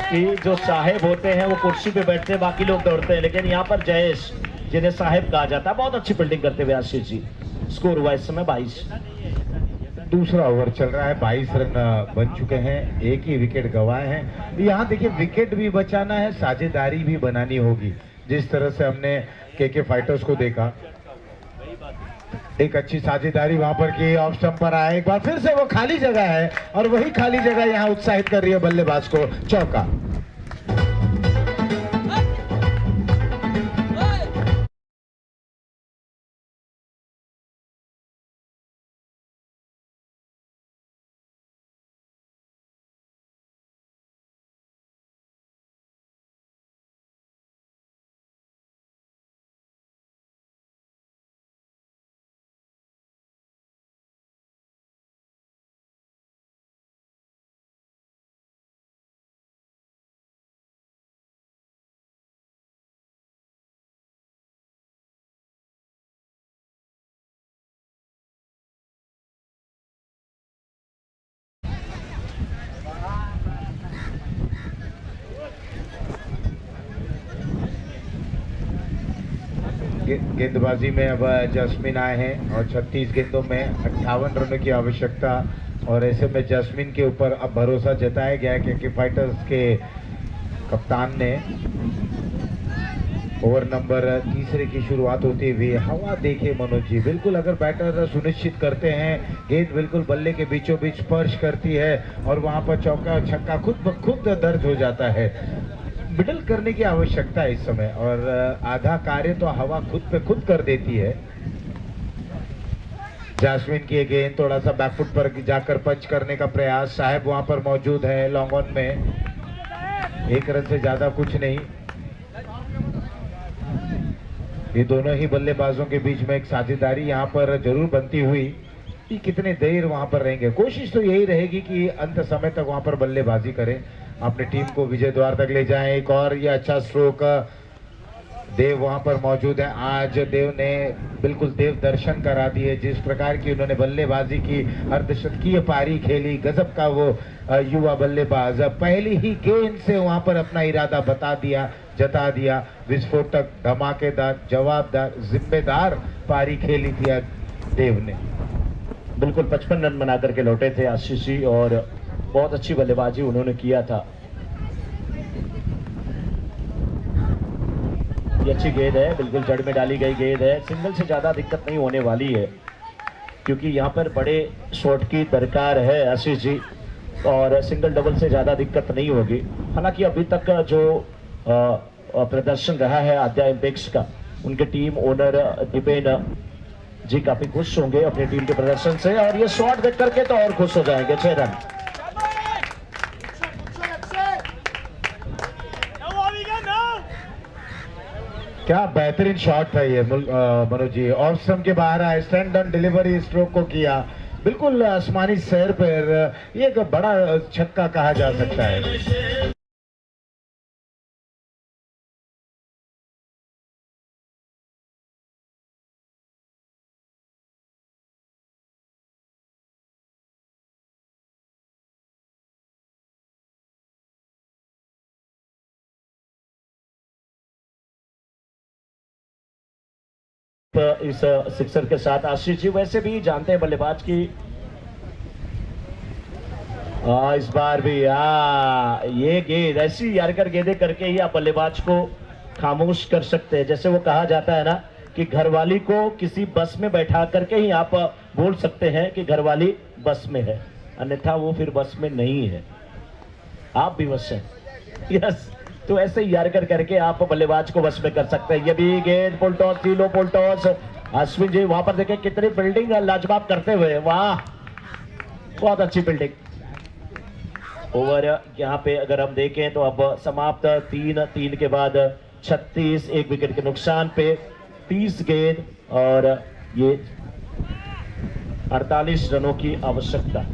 कि जो साहेब होते हैं वो कुर्सी पे बैठते हैं, बाकी लोग दौड़ते हैं, लेकिन यहाँ पर जयेश जिन्हें साहेब कहा जाता है, बहुत अच्छी फील्डिंग करते हुए आशीष जी। स्कोर हुआ इस समय 22। दूसरा ओवर चल रहा है, 22 रन बन चुके हैं, एक ही विकेट गंवाए हैं। यहाँ देखिए विकेट भी बचाना है, साझेदारी भी बनानी होगी। जिस तरह से हमने के फाइटर्स को देखा, एक अच्छी साझेदारी वहां पर की, ऑफ स्टंप पर आया, एक बार फिर से वो खाली जगह है और वही खाली जगह यहाँ उत्साहित कर रही है बल्लेबाज को। चौका। गेंदबाजी में अब जस्मिन आए हैं और 36 गेंदों में 58 रनों की आवश्यकता, और ऐसे में जस्मिन के ऊपर अब भरोसा जताया गया है क्योंकि फाइटर्स के कप्तान ने ओवर नंबर तीसरे की शुरुआत होती हुई हवा देखे मनोज जी, बिल्कुल अगर बैटर सुनिश्चित करते हैं गेंद बिल्कुल बल्ले के बीचों बीच स्पर्श करती है और वहां पर चौका छक्का खुद ब खुद दर्ज हो जाता है। मिडल करने की आवश्यकता है इस समय, और आधा कार्य तो हवा खुद पे खुद कर देती है। जास्मिन की गेंद थोड़ा सा बैकफुट पर जाकर पंच करने का प्रयास, साहब वहां पर मौजूद है लॉन्ग ऑन में, 1 रन से ज्यादा कुछ नहीं। ये दोनों ही बल्लेबाजों के बीच में एक साझेदारी यहाँ पर जरूर बनती हुई कि कितने देर वहां पर रहेंगे। कोशिश तो यही रहेगी कि अंत समय तक वहां पर बल्लेबाजी करें, अपनी टीम को विजय द्वार तक ले जाएं। एक और ये अच्छा स्ट्रोक, देव वहां पर मौजूद है। आज देव ने बिल्कुल देव दर्शन करा दिए, जिस प्रकार की उन्होंने बल्लेबाजी की, अर्धशतकीय पारी खेली, गजब का वो युवा बल्लेबाज पहली ही गेंद से वहां पर अपना इरादा जता दिया। विस्फोटक, धमाकेदार, जवाबदार, जिम्मेदार पारी खेली थी आज देव ने। बिल्कुल 55 रन बना करके लौटे थे आशीष जी, और बहुत अच्छी बल्लेबाजी उन्होंने किया था। ये अच्छी गेंद है, बिल्कुल जड़ में डाली गई गेंद है। सिंगल से ज्यादा दिक्कत नहीं होने वाली है क्योंकि यहाँ पर बड़े शॉट की दरकार है आशीष जी, और सिंगल डबल से ज्यादा दिक्कत नहीं होगी। हालांकि अभी तक जो प्रदर्शन रहा है आद्या इम्पैक्ट्स का, उनके टीम ओनर दीपेन जी काफी खुश होंगे अपनी टीम के प्रदर्शन से, और ये शॉट देख करके तो और खुश हो जाएंगे। 6 रन। क्या बेहतरीन शॉट था ये मनोज जी, ऑफ स्टंप के बाहर आया, स्टैंड ऑन डिलीवरी स्ट्रोक को किया, बिल्कुल आसमानी सैर पर, ये एक बड़ा छक्का कहा जा सकता है। इस सिक्सर के साथ आशीष जी वैसे भी जानते हैं बल्लेबाज की, इस बार भी ये गेंद ऐसी यारकर गेंदें करके ही आप बल्लेबाज को खामोश कर सकते हैं। जैसे वो कहा जाता है ना कि घरवाली को किसी बस में बैठा करके ही आप बोल सकते हैं कि घरवाली बस में है, अन्यथा वो फिर बस में नहीं है, आप भी बस हैं। यस, तो ऐसे ही यारकर करके आप बल्लेबाज को वश में कर सकते हैं। ये भी गेंद पुल टॉस, तीनों पुल टॉस। अश्विन जी वहां पर देखें कितनी फील्डिंग लाजवाब करते हुए, वाह बहुत अच्छी फील्डिंग। ओवर यहाँ पे अगर हम देखें तो अब समाप्त 3 के बाद 36, 1 विकेट के नुकसान पे 30 गेंद और ये 48 रनों की आवश्यकता।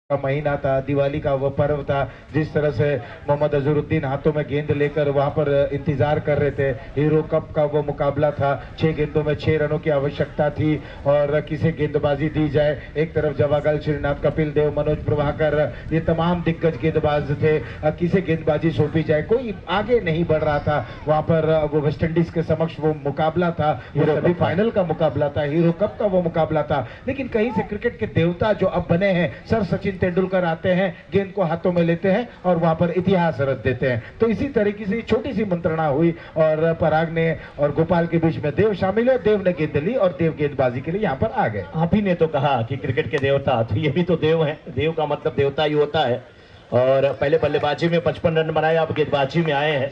का महीना था, दिवाली का वो पर्व था, जिस तरह से मोहम्मद अजहरुद्दीन हाथों में गेंद लेकर वहां पर इंतजार कर रहे थे। हीरो कप का वो मुकाबला था, 6 गेंदों में 6 रनों की आवश्यकता थी और किसे गेंदबाजी दी जाए। एक तरफ जवागल, श्रीनाथ, कपिल देव, मनोज प्रभाकर, ये तमाम दिग्गज गेंदबाज थे, किसे गेंदबाजी सौंपी जाए, कोई आगे नहीं बढ़ रहा था। वहां पर वो वेस्ट इंडीज के समक्ष वो मुकाबला था, वो सभी फाइनल का मुकाबला था, हीरो कप का वो मुकाबला था। लेकिन कहीं से क्रिकेट के देवता जो अब बने हैं सर सचिन तेंदुलकर आते हैं, गेंद को हाथों में लेते हैं और वहां पर इतिहास रच देते हैं। तो इसी तरीके से छोटी सी मंत्रणा हुई और पराग ने और गोपाल के बीच में देव शामिल है, देव ने गेंद ली और देव गेंदबाजी के लिए यहाँ पर आ गए। आप ही ने तो कहा कि क्रिकेट के देवता, तो ये भी तो देव हैं, देव का मतलब देवता ही होता है। और पहले बल्लेबाजी में 55 रन बनाए, अब गेंदबाजी में आए हैं।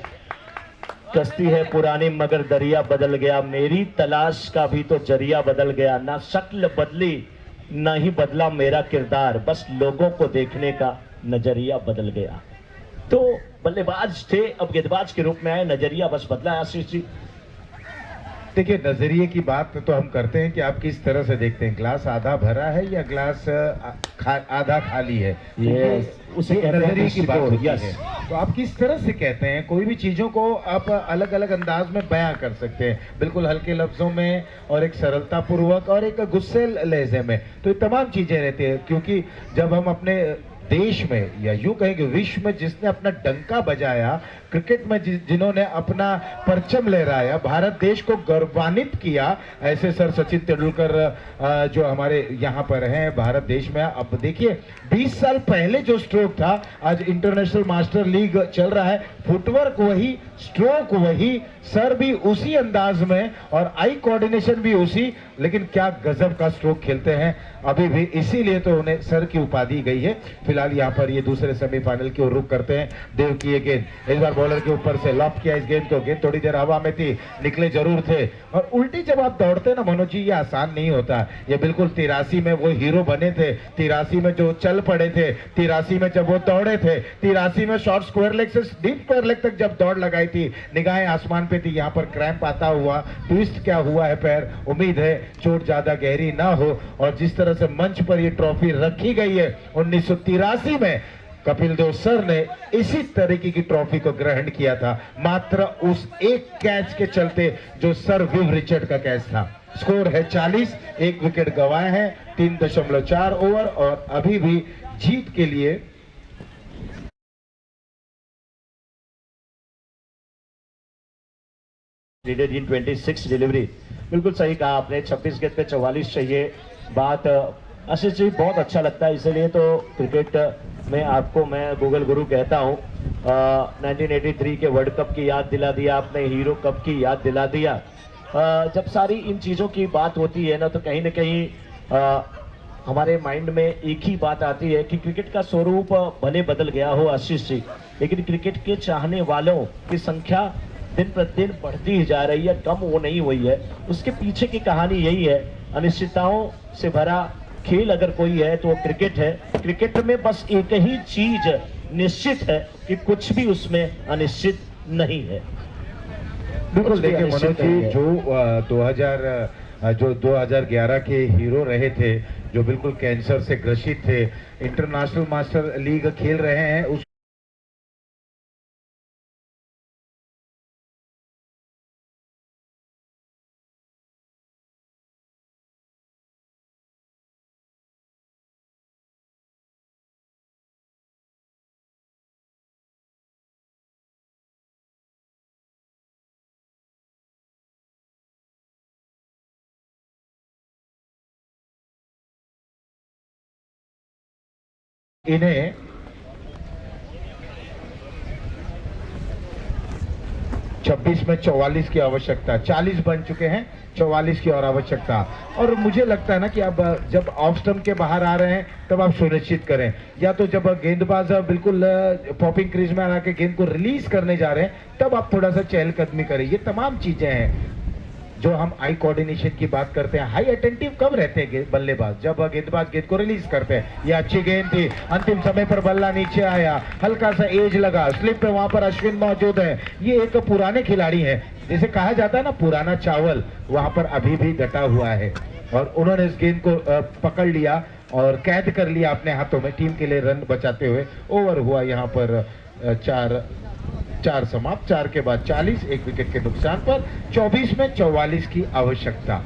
कश्ती है पुरानी मगर दरिया बदल गया, मेरी तलाश का भी तो जरिया बदल गया, ना शक्ल बदली ना ही बदला मेरा किरदार, बस लोगों को देखने का नजरिया बदल गया। तो बल्लेबाज थे, अब गेंदबाज के रूप में आए, नजरिया बस बदला है आशीष जी। देखिए, नजरिए की बात तो हम करते हैं कि आप किस तरह से देखते हैं, ग्लास आधा भरा है या ग्लास आधा खाली है, उसे कहते हैं नजरिए की बात दृष्टिकोण, होती यस। है। तो आप किस तरह से कहते हैं, कोई भी चीजों को आप अलग अलग अंदाज में बयां कर सकते हैं, बिल्कुल हल्के लफ्जों में और एक सरलता पूर्वक और एक गुस्से लहजे में, तो ये तमाम चीजें रहती है। क्योंकि जब हम अपने देश में या यूं कहें कि विश्व में जिसने अपना डंका बजाया, क्रिकेट में जिन्होंने अपना परचम लहराया, भारत देश को गौरवान्वित किया, ऐसे सर सचिन तेंदुलकर जो हमारे यहाँ पर हैं भारत देश में। अब देखिए 20 साल पहले जो स्ट्रोक था, आज इंटरनेशनल मास्टर लीग चल रहा है, फुटवर्क वही, स्ट्रोक वही, सर भी उसी अंदाज में और आई कोऑर्डिनेशन भी उसी, लेकिन क्या गजब का स्ट्रोक खेलते हैं अभी भी, इसीलिए तो उन्हें सर की उपाधि गई है। फिलहाल यहाँ पर ये दूसरे सेमीफाइनल की ओर रुख करते हैं। देव की ये गेंद, इस बार बॉलर के ऊपर से लॉफ्ट किया इस गेंद को, गेंद थोड़ी देर हवा में थी, निकले जरूर थे। और उल्टी जब आप दौड़ते हैं ना मनोज जी, ये आसान नहीं होता। ये बिल्कुल 83 में वो हीरो बने थे, 83 में जो चल पड़े थे, 83 में जब वो दौड़े थे, 83 में शॉर्ट स्क्वायर लेग से डीप स्क्वायर लेग तक जब दौड़ लगाई थी, निगाहें आसमान पे थी, यहाँ पर क्रैम्प आता हुआ, ट्विस्ट क्या हुआ है पैर, उम्मीद है चोट ज्यादा गहरी ना हो। और जिस तरह से मंच पर ये ट्रॉफी रखी गई है, 1983 में कपिल देव सर ने इसी तरीके की ट्रॉफी को ग्रहण किया था, मात्र उस एक कैच के चलते जो सर विव रिचर्ड का कैच था। स्कोर है 40, एक विकेट गंवाए हैं, 3.4 ओवर और अभी भी जीत के लिए नीडेड इन 26 डिलीवरी। बिल्कुल सही कहा आपने, 26 गेंद पे 44 चाहिए। बात आशीष जी बहुत अच्छा लगता है, इसलिए तो क्रिकेट में आपको मैं गूगल गुरु कहता हूँ। 1983 के वर्ल्ड कप की याद दिला दिया आपने, हीरो कप की याद दिला दिया। जब सारी इन चीज़ों की बात होती है ना, तो कहीं ना कहीं हमारे माइंड में एक ही बात आती है कि क्रिकेट का स्वरूप भले बदल गया हो आशीष जी, लेकिन क्रिकेट के चाहने वालों की संख्या दिन प्रतिदिन बढ़ती ही जा रही है, कम वो नहीं हुई है। उसके पीछे की कहानी यही है, अनिश्चितताओं से भरा खेल अगर कोई है तो वो क्रिकेट है। क्रिकेट में बस एक ही चीज निश्चित है कि कुछ भी उसमें अनिश्चित नहीं है। बिल्कुल। देखिए मनोज जी, जो 2011 के हीरो रहे थे, जो बिल्कुल कैंसर से ग्रसित थे, इंटरनेशनल मास्टर लीग खेल रहे हैं, उस इन्हें 26 में 44 की आवश्यकता, 40 बन चुके हैं, 44 की और आवश्यकता। और मुझे लगता है ना कि अब जब ऑफ स्टंप के बाहर आ रहे हैं तब आप सुनिश्चित करें, या तो जब गेंदबाज बिल्कुल पॉपिंग क्रीज में आ के गेंद को रिलीज करने जा रहे हैं तब आप थोड़ा सा चहलकदमी करें। ये तमाम चीजें हैं जो हम आई कोऑर्डिनेशन की बात करते हैं। हाई अटेंटिव कब रहते हैं बल्लेबाज, जब गेंदबाज गेंद को रिलीज करते हैं। ये अच्छी गेंद थी, अंतिम समय पर बल्ला नीचे आया, हल्का सा एज लगा, स्लिप पे वहां पर अश्विन मौजूद है। ये एक पुराने खिलाड़ी हैं, जिसे कहा जाता है ना पुराना चावल, वहां पर अभी भी डटा हुआ है। और उन्होंने इस गेंद को पकड़ लिया और कैद कर लिया अपने हाथों में, टीम के लिए रन बचाते हुए। ओवर हुआ यहाँ पर 4 समाप्त, 4 के बाद 40, एक विकेट के नुकसान पर 24 में 44 की आवश्यकता।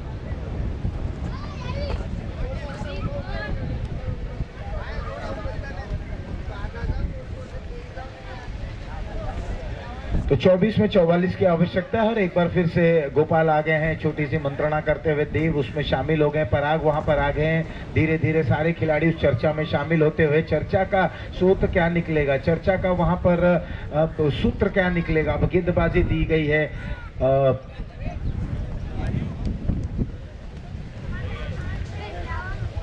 तो 24 में 44 की आवश्यकता है। और एक बार फिर से गोपाल आ गए हैं छोटी सी मंत्रणा करते हुए, देव उसमें शामिल हो गए, पराग वहां पर आ गए हैं। धीरे धीरे सारे खिलाड़ी उस चर्चा में शामिल होते हुए, चर्चा का सूत्र क्या निकलेगा, चर्चा का वहां पर सूत्र क्या निकलेगा। अब गेंदबाजी दी गई है,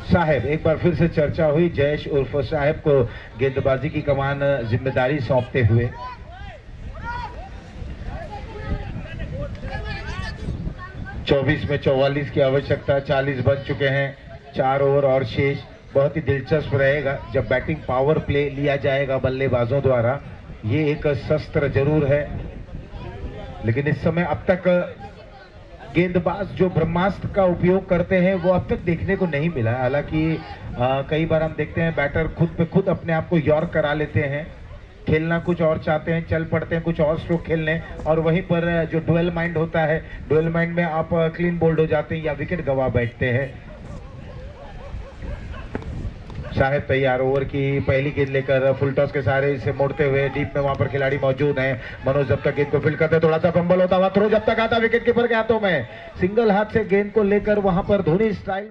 साहब एक बार फिर से चर्चा हुई, जयेश उर्फ साहब को गेंदबाजी की कमान जिम्मेदारी सौंपते हुए। 24 में 44 की आवश्यकता, 40 बन चुके हैं, 4 ओवर और शेष। बहुत ही दिलचस्प रहेगा जब बैटिंग पावर प्ले लिया जाएगा बल्लेबाजों द्वारा। ये एक शस्त्र जरूर है, लेकिन इस समय अब तक गेंदबाज जो ब्रह्मास्त्र का उपयोग करते हैं वो अब तक देखने को नहीं मिला। हालांकि कई बार हम देखते हैं बैटर खुद पे खुद अपने आप को यॉर्क करा लेते हैं, खेलना कुछ और चाहते हैं, चल पड़ते हैं कुछ और स्ट्रोक खेलने, और वहीं पर जो डुअल माइंड होता है, डुअल माइंड में आप क्लीन बोल्ड हो जाते हैं या विकेट गवा बैठते हैं। शाहिद तैयार, ओवर की पहली गेंद लेकर फुल टॉस के सहारे इसे मोड़ते हुए, डीप में वहां पर खिलाड़ी मौजूद हैं। मनोज जब तक गेंद को फील्ड करते थोड़ा सा फंबल होता हुआ थ्रो जब तक आता विकेट कीपर के हाथों में, सिंगल हाथ से गेंद को लेकर वहां पर धोनी स्टाइल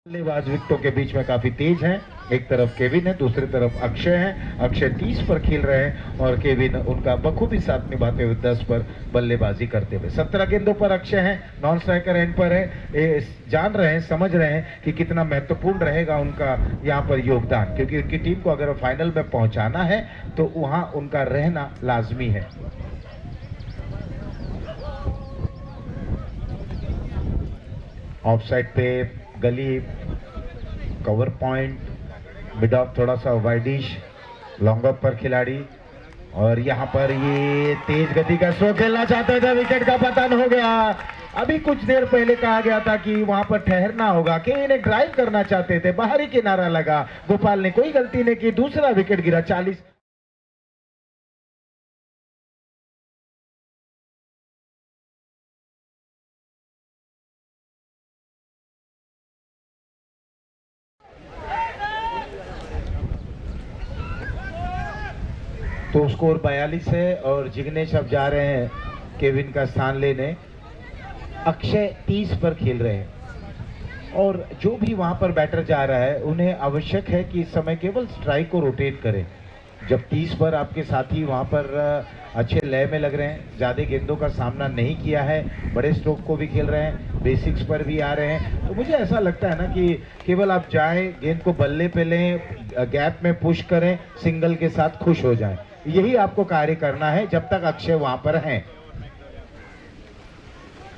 बल्लेबाज विकेटों के बीच में काफी तेज हैं। एक तरफ केविन है, दूसरी तरफ अक्षय है। अक्षय 30 पर खेल रहे हैं और केविन उनका बखूबी साथ निभाते हुए 10 पर बल्लेबाजी करते हुए। 17 गेंदों पर अक्षय है, नॉन स्ट्राइकर एंड पर है। जान रहे हैं, समझ रहे हैं कि कितना महत्वपूर्ण रहेगा उनका यहाँ पर योगदान, क्योंकि उनकी टीम को अगर फाइनल में पहुंचाना है तो वहां उनका रहना लाजमी है। ऑफ साइड पे गली, कवर पॉइंट, मिड ऑफ थोड़ा सा वाइडिश, लॉन्ग ऑफ पर खिलाड़ी, और यहाँ पर ये तेज गति का स्ट्रोक खेलना चाहते थे, विकेट का पतन हो गया। अभी कुछ देर पहले कहा गया था कि वहां पर ठहरना होगा, कि इन्हें ड्राइव करना चाहते थे, बाहरी किनारा लगा, गोपाल ने कोई गलती नहीं की, दूसरा विकेट गिरा। 40 तो स्कोर 42 है और जिग्नेश अब जा रहे हैं केविन का स्थान लेने। अक्षय 30 पर खेल रहे हैं और जो भी वहां पर बैटर जा रहा है उन्हें आवश्यक है कि इस समय केवल स्ट्राइक को रोटेट करें। जब 30 पर आपके साथी वहां पर अच्छे लय में लग रहे हैं, ज़्यादा गेंदों का सामना नहीं किया है, बड़े स्ट्रोक को भी खेल रहे हैं, बेसिक्स पर भी आ रहे हैं, तो मुझे ऐसा लगता है ना कि केवल आप जाएं, गेंद को बल्ले पे लें, गैप में पुश करें, सिंगल के साथ खुश हो जाएं। यही आपको कार्य करना है जब तक अक्षय वहां पर हैं।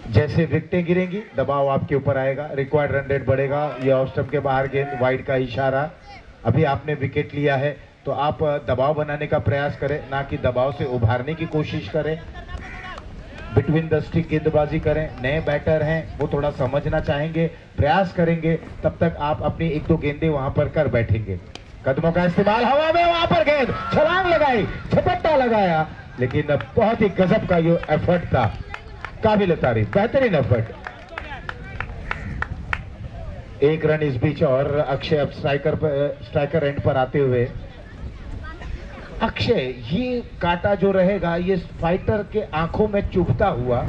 जैसे विकेटें गिरेंगी दबाव आपके ऊपर आएगा, रिक्वायर्ड रन रेट बढ़ेगा। ये ऑफ स्टंप के बाहर गेंद, वाइड का इशारा। अभी आपने विकेट लिया है तो आप दबाव बनाने का प्रयास करें, ना कि दबाव से उभारने की कोशिश करें। बिटवीन द स्टिक गेंदबाजी करें। नए बैटर हैं, वो थोड़ा समझना चाहेंगे, प्रयास करेंगे, तब तक आप अपनी 1-2 गेंदें वहां पर कर बैठेंगे। कदमों का इस्तेमाल, हवा में वहां पर गेंद, छलांग लगाई, झपट्टा लगाया, लेकिन बहुत ही गजब का ये एफर्ट था, काबिल तारीफ, बेहतरीन एफर्ट। 1 रन इस बीच और अक्षय अब स्ट्राइकर एंड पर आते हुए। अक्षय, ये कांटा जो रहेगा ये फाइटर के आंखों में चुभता हुआ,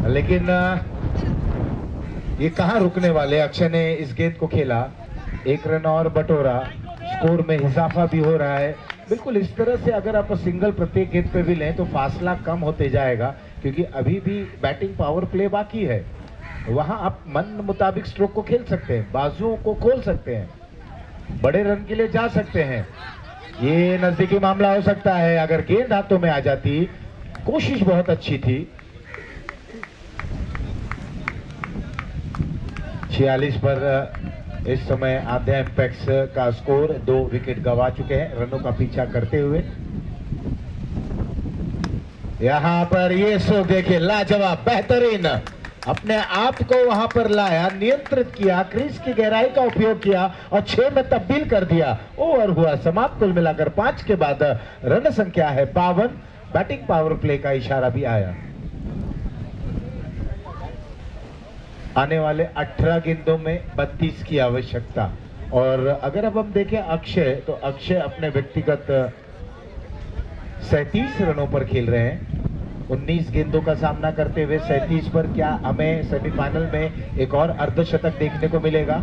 लेकिन ये कहां रुकने वाले। अक्षय ने इस गेंद को खेला, 1 रन और बटोरा, स्कोर में इजाफा भी हो रहा है। बिल्कुल इस तरह से अगर आप सिंगल प्रत्येक गेंद पे भी लें तो फासला कम होते जाएगा, क्योंकि अभी भी बैटिंग पावर प्ले बाकी है। वहां आप मन मुताबिक स्ट्रोक को खेल सकते हैं, बाजुओं को खोल सकते हैं, बड़े रन के लिए जा सकते हैं। ये नजदीकी मामला हो सकता है अगर गेंद हाथों में आ जाती। कोशिश बहुत अच्छी थी। 46 पर इस समय आध्या इंपैक्ट्स का स्कोर, 2 विकेट गवा चुके हैं रनों का पीछा करते हुए। यहां पर ये स्ट्रोक देखिए, लाजवाब, बेहतरीन, अपने आप को वहां पर लाया, नियंत्रित किया, क्रीज की गहराई का उपयोग किया और 6 में तब्दील कर दिया। ओवर हुआ समाप्त, कुल मिलाकर 5 के बाद रन संख्या है 52। बैटिंग पावर प्ले का इशारा भी आया। आने वाले 18 गेंदों में 32 की आवश्यकता। और अगर अब हम देखें अक्षय, तो अक्षय अपने व्यक्तिगत 37 रनों पर खेल रहे हैं। 19 गेंदों का सामना करते हुए 37 पर क्या हमें सेमीफाइनल में एक और अर्धशतक देखने को मिलेगा?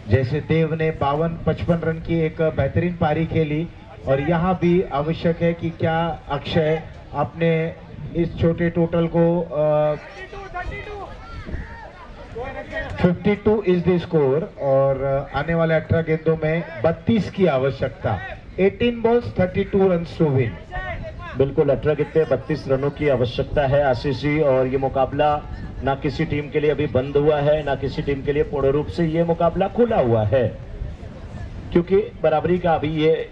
जैसे देव ने 52-55 रन की एक बेहतरीन पारी खेली, और यहां भी आवश्यक है कि क्या अक्षय अपने इस छोटे टोटल को 52 इज द स्कोर, और आने वाले 18 गेंदों में 32 की आवश्यकता। 18 बॉल्स 32 रन टू विन। बिल्कुल 18 गेंद पे 32 रनों की आवश्यकता है आशीष जी। और ये मुकाबला ना किसी टीम के लिए अभी बंद हुआ है, ना किसी टीम के लिए पूर्ण रूप से ये मुकाबला खुला हुआ है, क्योंकि बराबरी का अभी ये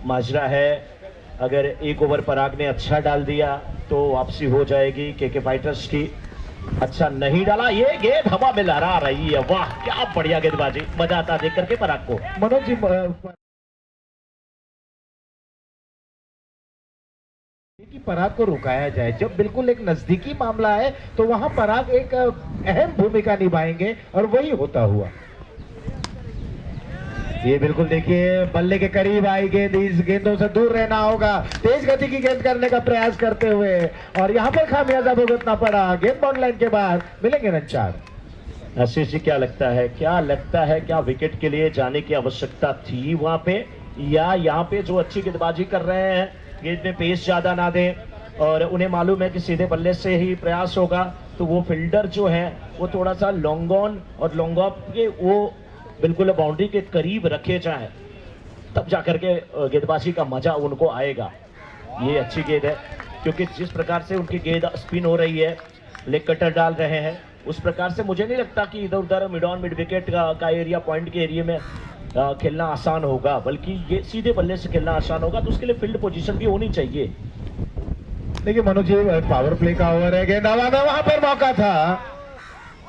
माजरा है। अगर एक ओवर पराग ने अच्छा डाल दिया तो वापसी हो जाएगी केके फाइटर्स की। अच्छा नहीं डाला, ये गेंद हवा में लहरा रही है। वाह क्या बढ़िया गेंदबाजी, मजा आता देख करके पराग को। मनोज जी कि पराग को रुकाया जाए, जब बिल्कुल एक नजदीकी मामला है तो वहां पराग एक अहम भूमिका निभाएंगे और वही होता हुआ। ये बिल्कुल देखिए बल्ले के करीब आई गेंद, इस गेंदों से दूर रहना होगा, तेज गति की गेंद करने का प्रयास करते हुए, और यहां पर खामियाजा भुगतना पड़ा। गेंद बाउंड लाइन के बाहर, मिलेंगे रन 4। आशीष जी क्या लगता है, क्या विकेट के लिए जाने की आवश्यकता थी वहां पे, या यहाँ पे जो अच्छी गेंदबाजी कर रहे हैं गेंद में पेस ज्यादा ना दें और उन्हें मालूम है कि सीधे बल्ले से ही प्रयास होगा, तो वो फील्डर जो है वो थोड़ा सा लॉन्ग ऑन और लॉन्ग ऑफ के वो बिल्कुल बाउंड्री के करीब रखे जाए, तब जाकर के गेंदबाजी का मजा उनको आएगा। ये अच्छी गेंद है, क्योंकि जिस प्रकार से उनकी गेंद स्पिन हो रही है, लेग कटर डाल रहे हैं, उस प्रकार से मुझे नहीं लगता कि इधर उधर मिड ऑन मिड विकेट का एरिया, पॉइंट के एरिया में खेलना आसान होगा, बल्कि ये सीधे बल्ले से खेलना आसान होगा। तो उसके लिए फील्ड पोजीशन भी होनी चाहिए। देखिए मनोज जी पावर प्ले का ओवर है, गेंद वहां पर मौका था।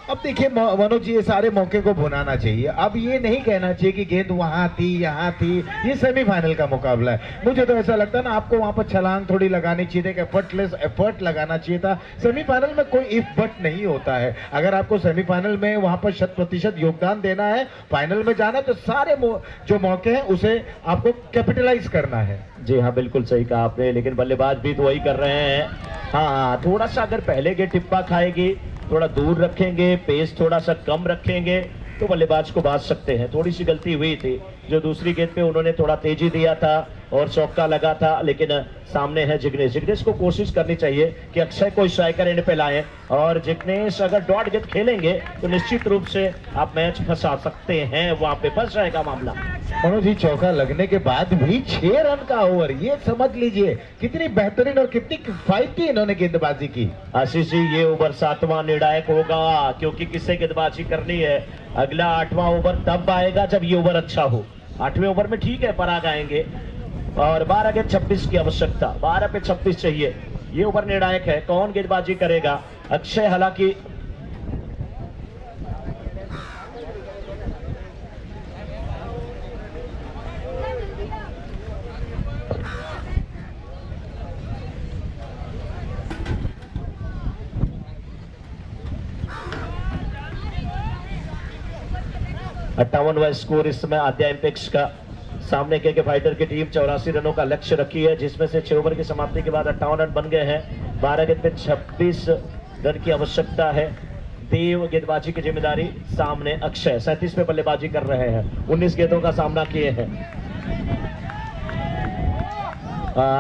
अब देखिए मनोज जी ये सारे मौके को भुनाना चाहिए। अब ये नहीं कहना चाहिए कि गेंद वहां थी यहाँ थी, ये सेमीफाइनल का मुकाबला है। मुझे तो ऐसा लगता है ना आपको वहां पर छलांग थोड़ी लगानी चाहिए थी, एफर्टलेस एफर्ट लगाना चाहिए था। सेमीफाइनल में कोई इफ बट नहीं होता है। अगर आपको सेमीफाइनल में वहां पर 100% योगदान देना है, फाइनल में जाना, तो सारे जो मौके हैं उसे आपको कैपिटलाइज करना है। जी हाँ बिल्कुल सही कहा आपने, लेकिन बल्लेबाज भी तो वही कर रहे हैं। हाँ थोड़ा सा अगर पहले गेंद टिप्पा खाएगी, थोड़ा दूर रखेंगे, पेस थोड़ा सा कम रखेंगे, तो बल्लेबाज को बाज सकते हैं। थोड़ी सी गलती हुई थी, जो दूसरी गेंद पे उन्होंने थोड़ा तेजी दिया था और चौका लगा था, लेकिन सामने है जिग्नेश को कोशिश करनी चाहिए कि अक्षय को स्ट्राइकर एंड पे लाएं, और जिग्नेश अगर डॉट गेंद खेलेंगे तो निश्चित रूप से आप मैच फंसा सकते हैं, वहां पे फंस जाएगा मामला। मनोज जी चौका लगने के बाद भी 6 रन का ओवर, ये समझ लीजिए कितनी बेहतरीन और कितनी किफायती इन्होंने गेंदबाजी की। आशीष जी ये ओवर 7वां निर्णायक होगा, क्योंकि किससे गेंदबाजी करनी है। अगला 8वां ओवर तब आएगा जब ये ओवर अच्छा हो। 8वें ओवर में ठीक है पराग आएंगे, और 12 के 26 की आवश्यकता, 12 पे 26 चाहिए। ये ओवर निर्णायक है, कौन गेंदबाजी करेगा। अक्षय हालांकि अट्ठावन स्कोर इस समय आद्या एम्पेक्स का। सामने के फाइटर की टीम 84 रनों का लक्ष्य रखी है, जिसमें से 6 ओवर की समाप्ति के बाद 58 रन बन गए हैं। 12 गेंद पे 26 रन की आवश्यकता है। देव गेंदबाजी की जिम्मेदारी, सामने अक्षय 37 पे बल्लेबाजी कर रहे हैं, 19 गेंदों का सामना किए हैं।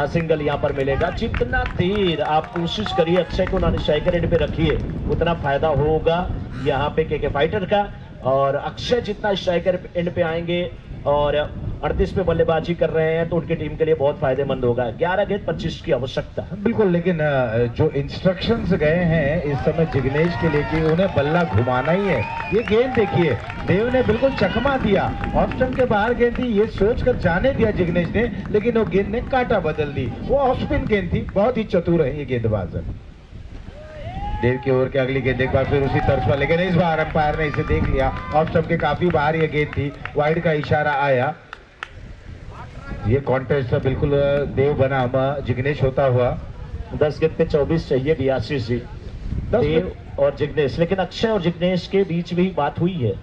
सिंगल यहां पर मिलेगा। जितना देर आप कोशिश करिए अक्षय को ना स्ट्राइकर एंड पे रखिए, उतना फायदा होगा यहाँ पे के फाइटर का। और अक्षय जितना स्ट्राइकर एंड पे आएंगे और 38 पे बल्लेबाजी कर रहे हैं, तो उनकी टीम के लिए बहुत फायदेमंद होगा। 11 गेंद 25 की आवश्यकता। बिल्कुल, लेकिन जो इंस्ट्रक्शंस गए हैं इस समय जिग्नेश के लिए कि उन्हें बल्ला घुमाना ही है। ये गेंद देखिए, देव ने बिल्कुल चकमा दिया, ऑफ स्टंप के बाहर गेंद थी, ये सोचकर जाने दिया जिग्नेश ने, लेकिन वो गेंद ने कांटा बदल दी। वो ऑफ स्पिन गेंद थी, बहुत ही चतुर है ये गेंदबाज। देव की ओर के अगली गेंद एक बार फिर उसी तर्ज पर, लेकिन इस बार अंपायर ने इसे देख लिया। ऑफ स्टंप के काफी बाहर ये गेंद थी, वाइड का इशारा आया। ये कॉन्टेस्ट बिल्कुल देव बनाम जिग्नेश होता हुआ। 10 गेंद पे 24 चाहिए भी आशीष जी, देव और जिग्नेश, लेकिन अक्षय और जिग्नेश के बीच भी बात हुई है।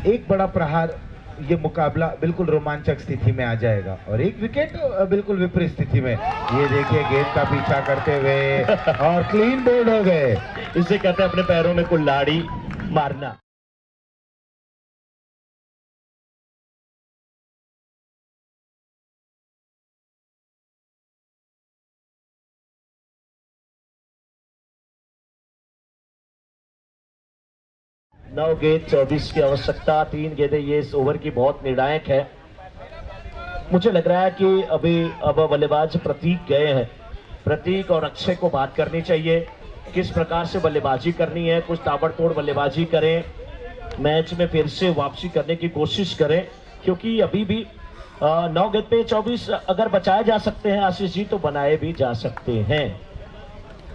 एक बड़ा प्रहार, ये मुकाबला बिल्कुल रोमांचक स्थिति में आ जाएगा, और एक विकेट बिल्कुल विपरीत स्थिति में। ये देखिए गेंद का पीछा करते हुए और क्लीन बोल्ड हो गए। इसे कहते हैं अपने पैरों में कुल्हाड़ी मारना। नौ गेंद 24 की आवश्यकता, 3 गेंदें ये इस ओवर की बहुत निर्णायक है। मुझे लग रहा है कि अब बल्लेबाज प्रतीक गए हैं। प्रतीक और अक्षय को बात करनी चाहिए, किस प्रकार से बल्लेबाजी करनी है, कुछ ताबड़तोड़ बल्लेबाजी करें, मैच में फिर से वापसी करने की कोशिश करें, क्योंकि अभी भी 9 गेंद पे 24 अगर बचाए जा सकते हैं आशीष जी, तो बनाए भी जा सकते हैं।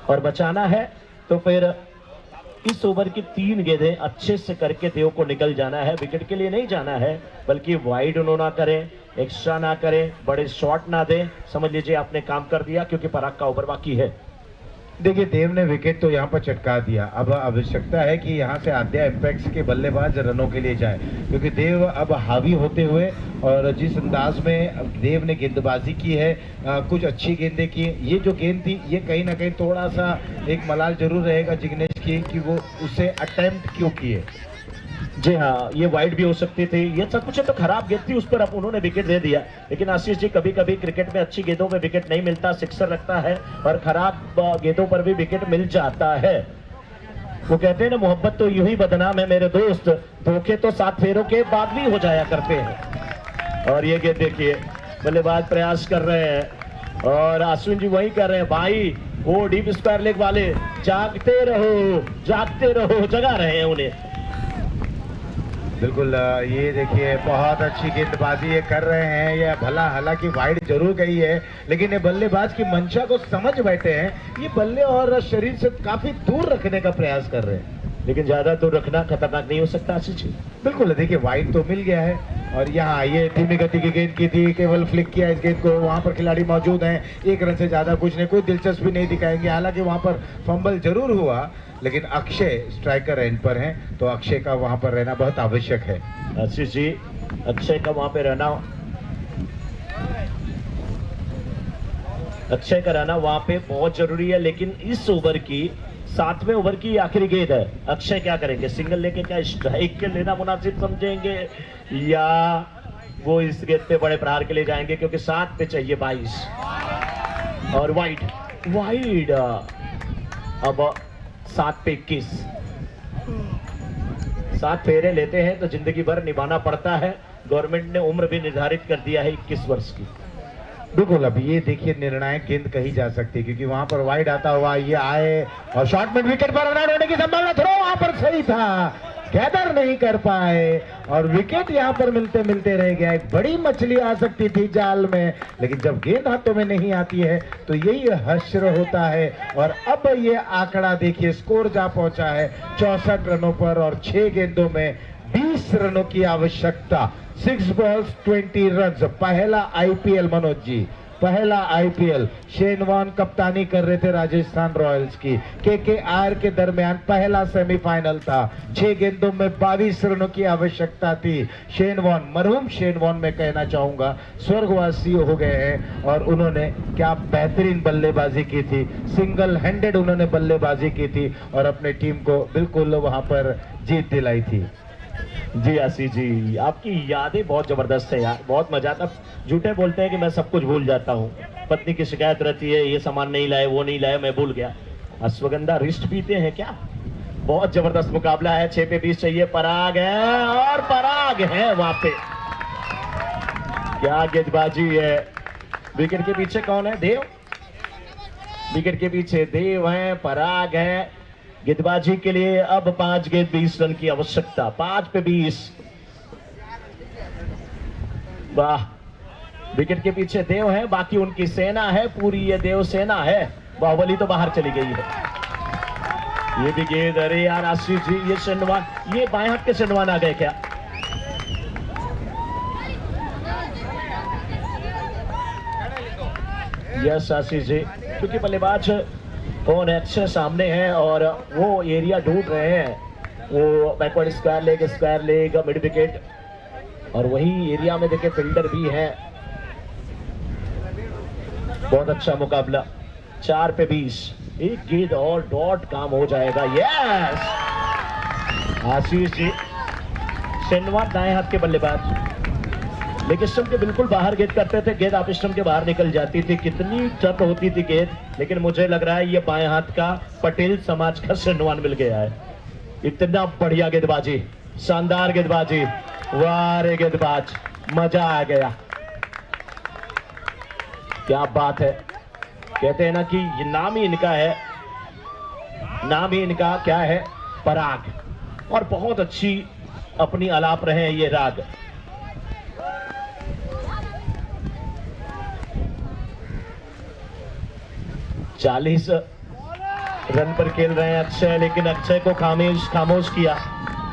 और बचाना है तो फिर इस ओवर की 3 गेंदें अच्छे से करके देव को निकल जाना है। विकेट के लिए नहीं जाना है, बल्कि वाइड उन्होंने ना करें, एक्स्ट्रा ना करें, बड़े शॉट ना दें। समझ लीजिए आपने काम कर दिया, क्योंकि पराग का ओवर बाकी है। देखिए देव ने विकेट तो यहाँ पर चटका दिया, अब आवश्यकता है कि यहाँ से आद्या इम्पैक्ट्स के बल्लेबाज रनों के लिए जाए, क्योंकि देव अब हावी होते हुए और जिस अंदाज में देव ने गेंदबाजी की है, कुछ अच्छी गेंदें की, ये जो गेंद थी ये कहीं ना कहीं थोड़ा सा एक मलाल जरूर रहेगा जिग्नेश की कि वो उसे अटेम्प्ट क्यों किए। जी हाँ, ये वाइड भी हो सकती थी, ये सब कुछ तो खराब गेंद थी, उस पर अब उन्होंने विकेट दे दिया। लेकिन आशीष जी, कभी कभी क्रिकेट में अच्छी गेंदों में विकेट नहीं मिलता, सिक्सर लगता है, और खराब गेंदों पर भी विकेट मिल जाता है। वो कहते हैं ना, मोहब्बत तो यूं ही बदनाम है मेरे दोस्त, धोखे तो 7 फेरों के बाद भी हो जाया करते हैं। और ये गेंद देखिए, बल्लेबाज प्रयास कर रहे हैं और अश्विन जी वही कर रहे हैं, भाई वो डीप स्क्वायर लेग वाले जागते रहो, जगा रहे हैं उन्हें। बिल्कुल, ये देखिए बहुत अच्छी गेंदबाजी ये कर रहे हैं, ये भला हालांकि वाइड जरूर गई है, लेकिन ये बल्लेबाज की मंशा को समझ बैठे हैं, ये बल्ले और शरीर से काफी दूर रखने का प्रयास कर रहे हैं। लेकिन ज्यादा दूर रखना खतरनाक नहीं हो सकता आशीष जी। बिल्कुल, देखिए वाइड तो मिल गया है, और यहाँ ये धीमी गति की गेंद की थी, केवल फ्लिक किया इस गेंद को, वहां पर खिलाड़ी मौजूद हैं, 1 रन से ज्यादा कुछ नहीं, कोई दिलचस्पी नहीं दिखाएंगे। हालांकि वहां पर फंबल जरूर हुआ, लेकिन अक्षय स्ट्राइकर एंड पर हैं, तो अक्षय का वहां पर रहना बहुत आवश्यक है। आशीष जी, अक्षय का वहां पे रहना, अक्षय का रहना वहां पे बहुत जरूरी है। लेकिन इस ओवर की 7वें ओवर की आखिरी गेंद है, अक्षय क्या करेंगे? सिंगल लेके क्या स्ट्राइक के लेना मुनासिब समझेंगे, या वो इस गेंद पे बड़े प्रहार के लिए जाएंगे? क्योंकि 7 पे चाहिए 22 और वाइड अब 7 पे 21। 7 फेरे लेते हैं तो जिंदगी भर निभाना पड़ता है। गवर्नमेंट ने उम्र भी निर्धारित कर दिया है 21 वर्ष की। बिल्कुल, अब ये देखिए निर्णायक गेंद कही जा सकती है, क्योंकि वहां पर वाइड आता हुआ ये आए और शॉर्ट में विकेट पर रन होने की संभावना, थ्रो वहां पर सही था, गैदर नहीं कर पाए और विकेट यहां पर मिलते मिलते रह गया। एक बड़ी मछली आ सकती थी जाल में, लेकिन जब गेंद हाथों में नहीं आती है तो यही हश्र होता है। और अब ये आंकड़ा देखिए, स्कोर जा पहुंचा है 64 रनों पर और 6 गेंदों में 20 रनों की आवश्यकता। 6 बॉल्स 20 रन, पहला आईपीएल मनोज जी, पहला आईपीएल। शेन वॉर्न कप्तानी कर रहे थे राजस्थान रॉयल्स की, केकेआर के दरमियान पहला सेमीफाइनल था। 6 गेंदों में 22 रनों की आवश्यकता थी। शेन वॉर्न, मरहूम शेन वॉर्न मैं कहना चाहूंगा, स्वर्गवासी हो गए हैं, और उन्होंने क्या बेहतरीन बल्लेबाजी की थी, सिंगल हैंडेड उन्होंने बल्लेबाजी की थी और अपने टीम को बिल्कुल वहां पर जीत दिलाई थी। जी आशीष जी, आपकी यादें बहुत जबरदस्त है यार, बहुत मजा आता। झूठे बोलते हैं कि मैं सब कुछ भूल जाता हूँ, पत्नी की शिकायत रहती है, ये सामान नहीं लाए, वो नहीं लाए, मैं भूल गया। अश्वगंधा रिस्ट पीते हैं क्या? बहुत जबरदस्त मुकाबला है। 6 पे 20 चाहिए, पराग है और पराग है वहां पे। क्या गेंदबाजी है। विकेट के पीछे कौन है? देव। विकेट के पीछे देव है, पराग है। गेंदबाजी के लिए अब 5 गेंद 20 रन की आवश्यकता। 5 पे 20। वाह, विकेट के पीछे देव है, बाकी उनकी सेना है पूरी, ये देव सेना है। बाहुबली तो बाहर चली गई है। ये भी गेंद, अरे यार आशीष जी, ये शेनवान, ये बाएं हाथ के शेनवान आ गए क्या? यस आशीष जी, क्योंकि बल्लेबाज कौन है? अक्षय सामने है और वो एरिया ढूंढ रहे हैं, वो backward square leg mid wicket, और वही एरिया में देखे फील्डर भी है। बहुत अच्छा मुकाबला। 4 पे 20, 1 गेंद और डॉट काम हो जाएगा। यस आशीष जी, शेनवान दाएं हाथ के बल्लेबाज, लेग स्टंप के बिल्कुल बाहर गेंद करते थे, गेंद ऑफ स्टंप के बाहर निकल जाती थी, कितनी टफ होती थी गेंद। लेकिन मुझे लग रहा है ये बाएं हाथ का पटेल समाज का शेनवान मिल गया है। इतना बढ़िया गेंदबाजी, शानदार गेंदबाजी, वाह रे गेंदबाज, मजा आ गया। क्या बात है, कहते हैं ना कि ये नाम ही इनका है, नाम ही इनका क्या है, पराग, और बहुत अच्छी अपनी आलाप रहे हैं ये राग। चालीस रन पर खेल रहे हैं अक्षय, लेकिन अक्षय को खामोश किया।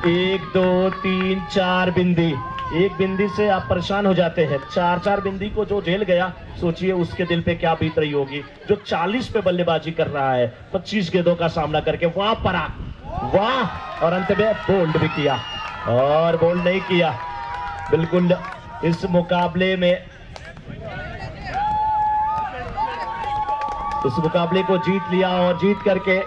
1 2 3 4 बिंदी, एक बिंदी से आप परेशान हो जाते हैं, 4 बिंदी को जो झेल गया, सोचिए उसके दिल पे क्या बीत रही होगी, जो 40 पे बल्लेबाजी कर रहा है 25 गेंदों का सामना करके। वाह पराग, वाह, और अंत में बोल्ड भी किया, और बोल्ड नहीं किया, बिल्कुल इस मुकाबले को जीत लिया, और जीत करके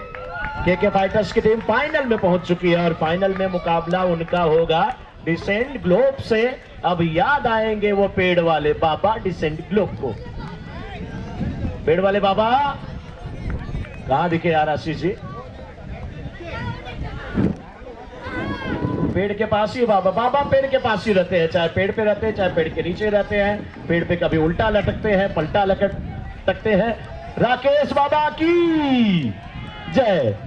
केके फाइटर्स की टीम फाइनल में पहुंच चुकी है, और फाइनल में मुकाबला उनका होगा डिसेंट ग्लोब से। अब याद आएंगे वो पेड़ वाले बाबा डिसेंट ग्लोब को। पेड़ वाले बाबा कहां दिखे यार आशीष जी? पेड़ के पास ही बाबा, बाबा पेड़ के पास ही रहते हैं, चाहे पेड़ पे रहते हैं चाहे पेड़ के नीचे रहते हैं, पेड़ पे कभी उल्टा लटकते हैं, पलटा लटकते हैं। राकेश बाबा की जय।